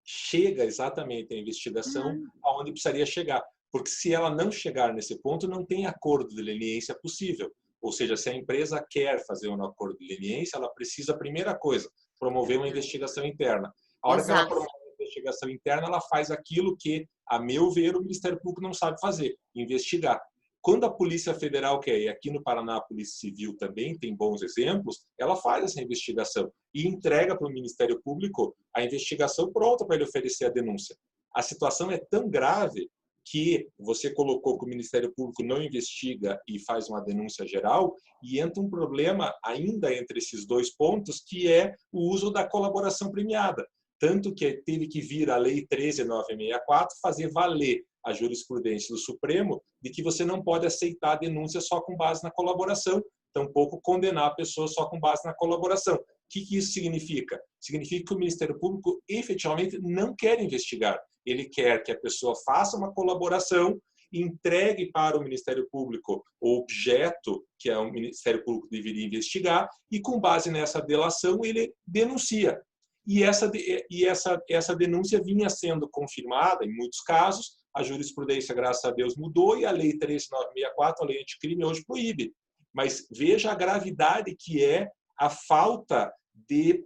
chega exatamente à investigação aonde precisaria chegar. Porque se ela não chegar nesse ponto, não tem acordo de leniência possível. Ou seja, se a empresa quer fazer um acordo de leniência, ela precisa, primeira coisa, promover uma investigação interna. A hora que ela promove uma investigação interna, ela faz aquilo que, a meu ver, o Ministério Público não sabe fazer, investigar. Quando a Polícia Federal quer, e aqui no Paraná a Polícia Civil também tem bons exemplos, ela faz essa investigação e entrega para o Ministério Público a investigação pronta para ele oferecer a denúncia. A situação é tão grave que você colocou que o Ministério Público não investiga e faz uma denúncia geral, e entra um problema ainda entre esses dois pontos, que é o uso da colaboração premiada. Tanto que teve que vir a Lei 13.964 fazer valer a jurisprudência do Supremo de que você não pode aceitar a denúncia só com base na colaboração, tampouco condenar a pessoa só com base na colaboração. O que isso significa? Significa que o Ministério Público efetivamente não quer investigar. Ele quer que a pessoa faça uma colaboração, entregue para o Ministério Público o objeto que o Ministério Público deveria investigar e, com base nessa delação, ele denuncia. E essa denúncia vinha sendo confirmada em muitos casos. A jurisprudência, graças a Deus, mudou e a Lei 13.964, a lei anticrime, hoje proíbe. Mas veja a gravidade que é a falta de...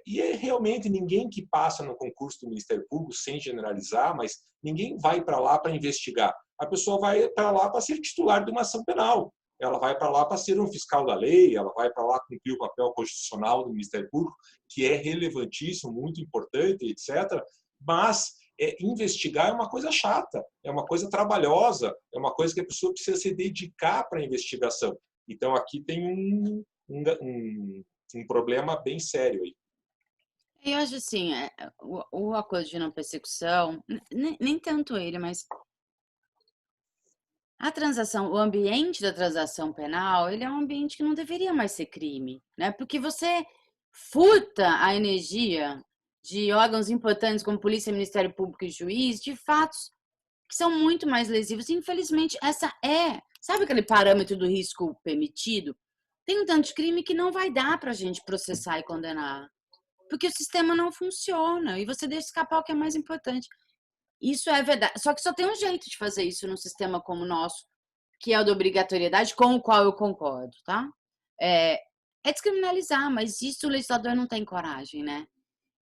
e é realmente ninguém que passa no concurso do Ministério Público, sem generalizar, mas ninguém vai para lá para investigar. A pessoa vai para lá para ser titular de uma ação penal. Ela vai para lá para ser um fiscal da lei, ela vai para lá cumprir o papel constitucional do Ministério Público, que é relevantíssimo, muito importante, etc. Mas investigar é uma coisa chata, é uma coisa trabalhosa, é uma coisa que a pessoa precisa se dedicar para a investigação. Então, aqui tem um problema bem sério aí. Eu acho assim, o acordo de não persecução, nem tanto ele, mas a transação, o ambiente da transação penal, ele é um ambiente que não deveria mais ser crime, né? Porque você furta a energia de órgãos importantes como polícia, Ministério Público e juiz, de fatos que são muito mais lesivos. Infelizmente, sabe aquele parâmetro do risco permitido? Tem um tanto de crime que não vai dar para a gente processar e condenar, porque o sistema não funciona e você deixa escapar o que é mais importante. Isso é verdade. Só que só tem um jeito de fazer isso num sistema como o nosso, que é o da obrigatoriedade, com o qual eu concordo, tá? É descriminalizar, mas isso o legislador não tem coragem, né?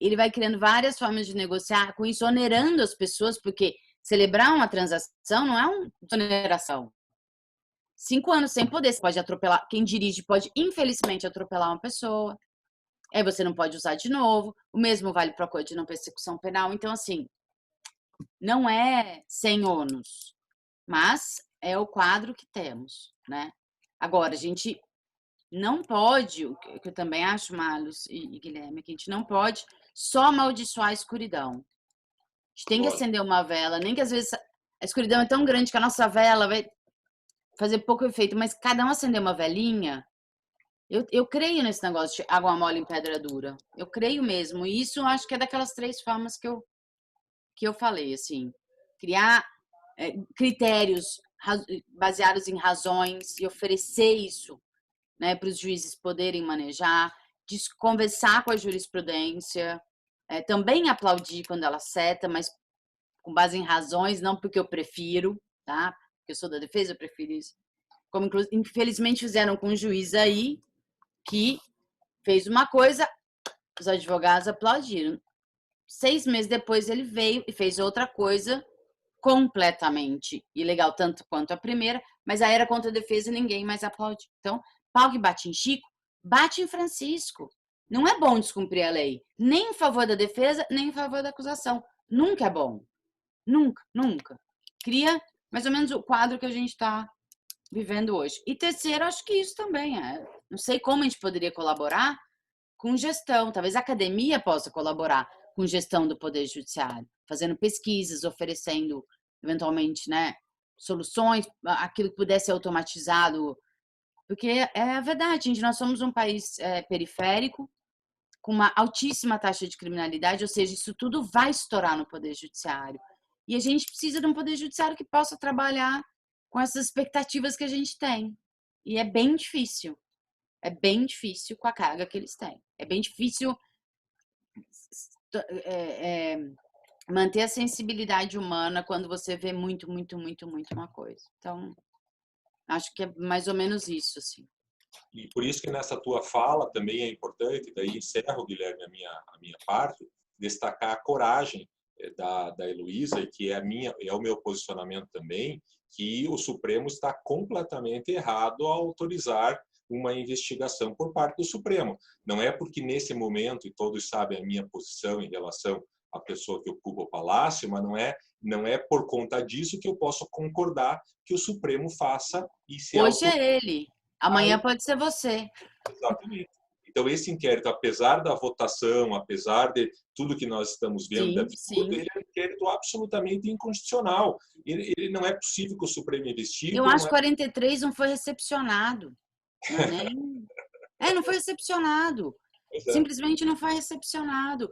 Ele vai criando várias formas de negociar, com isso onerando as pessoas, porque celebrar uma transação não é uma oneração. 5 anos sem poder, você pode atropelar, quem dirige pode, infelizmente, atropelar uma pessoa, aí você não pode usar de novo, o mesmo vale para a coisa de não persecução penal. Então, assim, não é sem ônus, mas é o quadro que temos, né? Agora, a gente não pode, o que eu também acho, Marlos e Guilherme, que a gente não pode só amaldiçoar a escuridão. A gente tem que acender uma vela, nem que às vezes a escuridão é tão grande que a nossa vela vai fazer pouco efeito, mas cada um acender uma velinha. Eu creio nesse negócio de água mole em pedra dura. Eu creio mesmo. E isso eu acho que é daquelas 3 formas que eu falei, assim. Criar critérios baseados em razões e oferecer isso, né, para os juízes poderem manejar, conversar com a jurisprudência, também aplaudir quando ela acerta, mas com base em razões, não porque eu prefiro, tá? Porque eu sou da defesa, eu prefiro isso. Como infelizmente fizeram com um juiz aí que fez uma coisa, os advogados aplaudiram. 6 meses depois ele veio e fez outra coisa completamente ilegal, tanto quanto a primeira, mas aí era contra a defesa e ninguém mais aplaudiu. Então, pau que bate em Chico, bate em Francisco. Não é bom descumprir a lei, nem em favor da defesa, nem em favor da acusação. Nunca é bom. Nunca, nunca. Cria mais ou menos o quadro que a gente está vivendo hoje. E terceiro, acho que isso também não sei como a gente poderia colaborar com gestão. Talvez a academia possa colaborar com gestão do Poder Judiciário, fazendo pesquisas, oferecendo, eventualmente, né, soluções, aquilo que pudesse ser automatizado. Porque é a verdade, gente, nós somos um país periférico, com uma altíssima taxa de criminalidade, ou seja, isso tudo vai estourar no Poder Judiciário. E a gente precisa de um Poder Judiciário que possa trabalhar com essas expectativas que a gente tem. E é bem difícil. É bem difícil com a carga que eles têm. É bem difícil manter a sensibilidade humana quando você vê muito, muito, muito, muito uma coisa. Então, acho que é mais ou menos isso, assim. E por isso que nessa tua fala também é importante, daí encerro, Guilherme, a minha parte, destacar a coragem da Heloísa, que é o meu posicionamento também, que o Supremo está completamente errado ao autorizar uma investigação por parte do Supremo. Não é porque nesse momento, e todos sabem a minha posição em relação à pessoa que ocupa o palácio, mas não é por conta disso que eu posso concordar que o Supremo faça e se Hoje é ele, amanhã pode ser você. Exatamente. Então, esse inquérito, apesar da votação, apesar de tudo que nós estamos vendo, ele é um inquérito absolutamente inconstitucional. Ele não é possível que o Supremo investigue. Eu acho que 43 não foi recepcionado. Não é nem... não foi recepcionado. Simplesmente não foi recepcionado.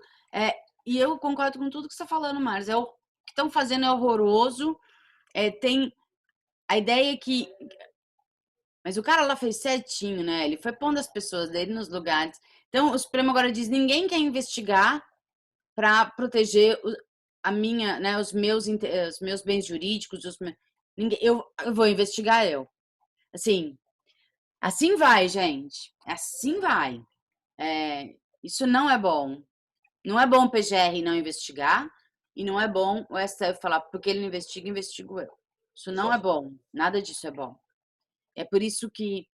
E eu concordo com tudo que você está falando, Marcos. O que estão fazendo é horroroso. Tem a ideia que... Mas o cara lá fez certinho, né? Ele foi pondo as pessoas dele nos lugares. Então, o Supremo agora diz, ninguém quer investigar para proteger a minha, né, os meus bens jurídicos. Eu vou investigar eu. Assim vai, gente. Assim vai. Isso não é bom. Não é bom o PGR não investigar e não é bom o STF falar, porque ele não investiga, investigo eu. Isso não é bom. Nada disso é bom. É por isso que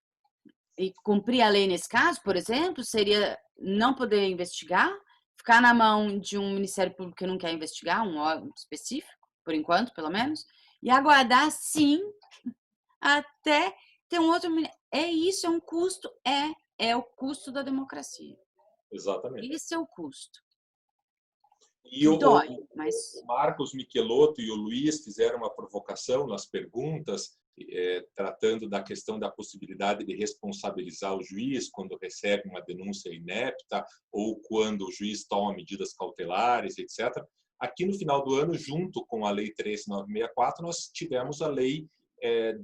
cumprir a lei nesse caso, por exemplo, seria não poder investigar, ficar na mão de um Ministério Público que não quer investigar, um órgão específico, por enquanto, pelo menos, e aguardar, sim, até ter um outro... isso, é um custo, é o custo da democracia. Exatamente. Esse é o custo. E o Marcos Michelotto e o Luiz fizeram uma provocação nas perguntas, tratando da questão da possibilidade de responsabilizar o juiz quando recebe uma denúncia inepta ou quando o juiz toma medidas cautelares, etc. Aqui no final do ano, junto com a Lei 13.964, nós tivemos a Lei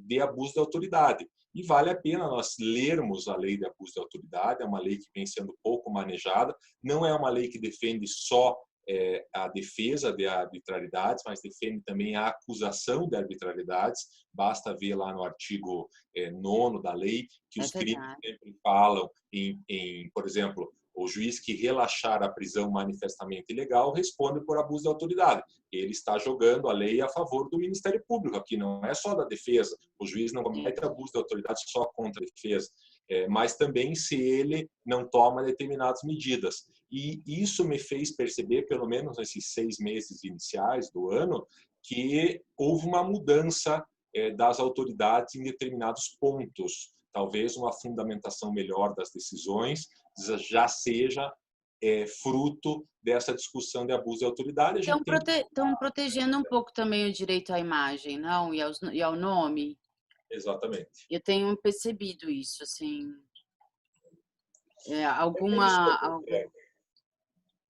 de Abuso de Autoridade. E vale a pena nós lermos a Lei de Abuso de Autoridade, é uma lei que vem sendo pouco manejada, não é uma lei que defende só a defesa de arbitrariedades, mas defende também a acusação de arbitrariedades. Basta ver lá no artigo 9º da lei que os crimes sempre falam por exemplo, o juiz que relaxar a prisão manifestamente ilegal responde por abuso de autoridade. Ele está jogando a lei a favor do Ministério Público, aqui não é só da defesa. O juiz não comete abuso de autoridade só contra a defesa, mas também se ele não toma determinadas medidas. E isso me fez perceber, pelo menos nesses 6 meses iniciais do ano, que houve uma mudança das autoridades em determinados pontos. Talvez uma fundamentação melhor das decisões já seja fruto dessa discussão de abuso de autoridade. Estão protegendo um pouco também o direito à imagem, não? E ao nome. Exatamente. Eu tenho percebido isso, assim.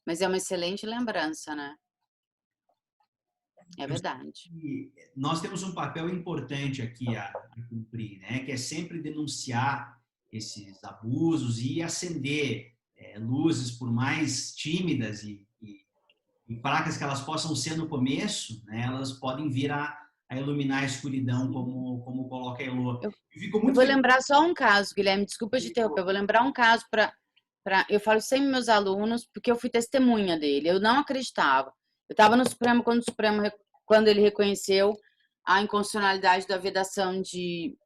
Mas é uma excelente lembrança, né? É verdade. Nós temos um papel importante aqui a cumprir, né? Que é sempre denunciar esses abusos e acender luzes, por mais tímidas e fracas que elas possam ser no começo, né? Elas podem vir a iluminar a escuridão, como coloca a Elô. Eu vou lembrar só um caso, Guilherme, desculpa te interromper, eu vou lembrar um caso eu falo sempre meus alunos, porque eu fui testemunha dele, eu não acreditava. Eu estava no Supremo quando ele reconheceu a inconstitucionalidade da vedação de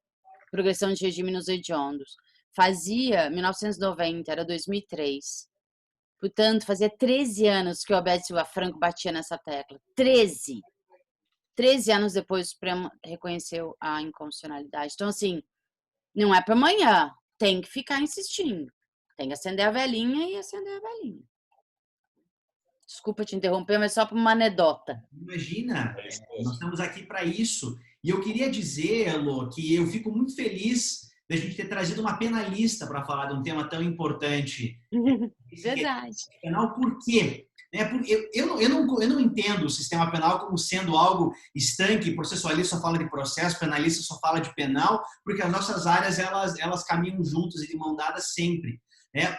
progressão de regime nos hediondos. Fazia 1990, era 2003. Portanto, fazia 13 anos que o Alberto Silva Franco batia nessa tecla. 13 anos depois o Supremo reconheceu a inconstitucionalidade. Então, assim, não é para amanhã. Tem que ficar insistindo. Tem que acender a velhinha e acender a velhinha. Desculpa te interromper, mas só para uma anedota. Imagina, nós estamos aqui para isso. E eu queria dizer, Elô, que eu fico muito feliz da gente ter trazido uma penalista para falar de um tema tão importante. Verdade. Penal, por quê? Eu não entendo o sistema penal como sendo algo estanque, processualista só fala de processo, penalista só fala de penal, porque as nossas áreas elas caminham juntas e de mão dada sempre.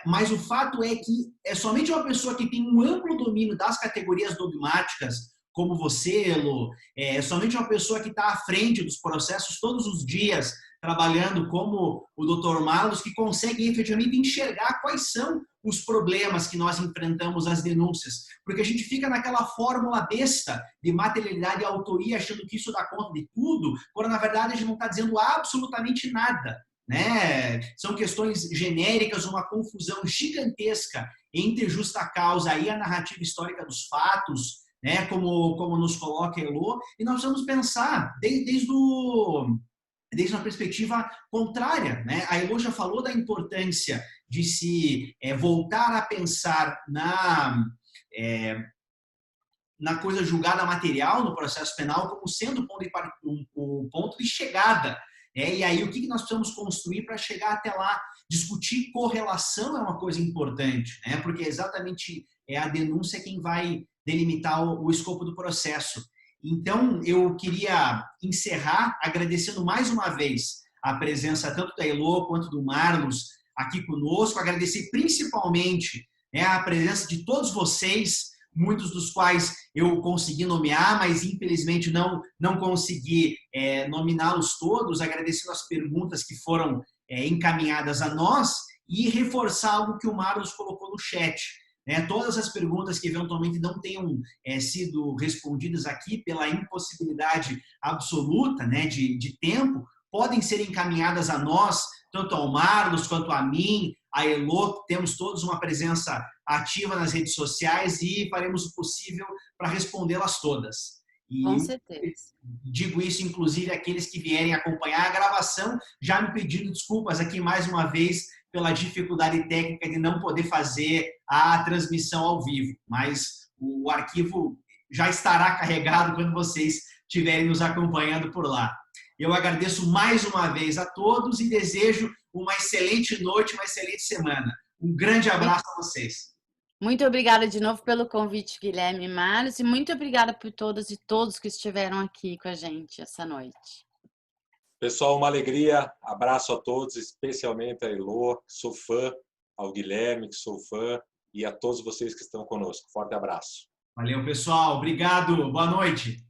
Mas o fato é que é somente uma pessoa que tem um amplo domínio das categorias dogmáticas, como você, Elô, é somente uma pessoa que está à frente dos processos todos os dias, trabalhando como o Dr. Marlos, que consegue efetivamente enxergar quais são os problemas que nós enfrentamos às denúncias. Porque a gente fica naquela fórmula besta de materialidade e autoria, achando que isso dá conta de tudo, quando na verdade a gente não está dizendo absolutamente nada. Né? São questões genéricas, uma confusão gigantesca entre justa causa e a narrativa histórica dos fatos, né? Como nos coloca Elô, e nós precisamos pensar desde o desde uma perspectiva contrária, né? A Elô já falou da importância de se voltar a pensar na coisa julgada material, no processo penal, como sendo o ponto de chegada. E aí, o que nós precisamos construir para chegar até lá? Discutir correlação é uma coisa importante, né? Porque exatamente a denúncia quem vai delimitar o escopo do processo. Então, eu queria encerrar agradecendo mais uma vez a presença tanto da Elô quanto do Marlos aqui conosco, agradecer principalmente a presença de todos vocês, muitos dos quais eu consegui nomear, mas infelizmente não consegui nominá-los todos, agradecendo as perguntas que foram encaminhadas a nós e reforçar algo que o Marlos colocou no chat. Todas as perguntas que eventualmente não tenham sido respondidas aqui pela impossibilidade absoluta de tempo, podem ser encaminhadas a nós, tanto ao Marlos quanto a mim, a Elô, temos todos uma presença ativa nas redes sociais e faremos o possível para respondê-las todas. E com certeza. Digo isso, inclusive, àqueles que vierem acompanhar a gravação, já me pedindo desculpas aqui mais uma vez pela dificuldade técnica de não poder fazer a transmissão ao vivo, mas o arquivo já estará carregado quando vocês estiverem nos acompanhando por lá. Eu agradeço mais uma vez a todos e desejo uma excelente noite, uma excelente semana. Um grande abraço a vocês. Muito obrigada de novo pelo convite, Guilherme e Marlos, e muito obrigada por todas e todos que estiveram aqui com a gente essa noite. Pessoal, uma alegria. Abraço a todos, especialmente a Elô, que sou fã, ao Guilherme, que sou fã, e a todos vocês que estão conosco. Forte abraço. Valeu, pessoal. Obrigado. Boa noite.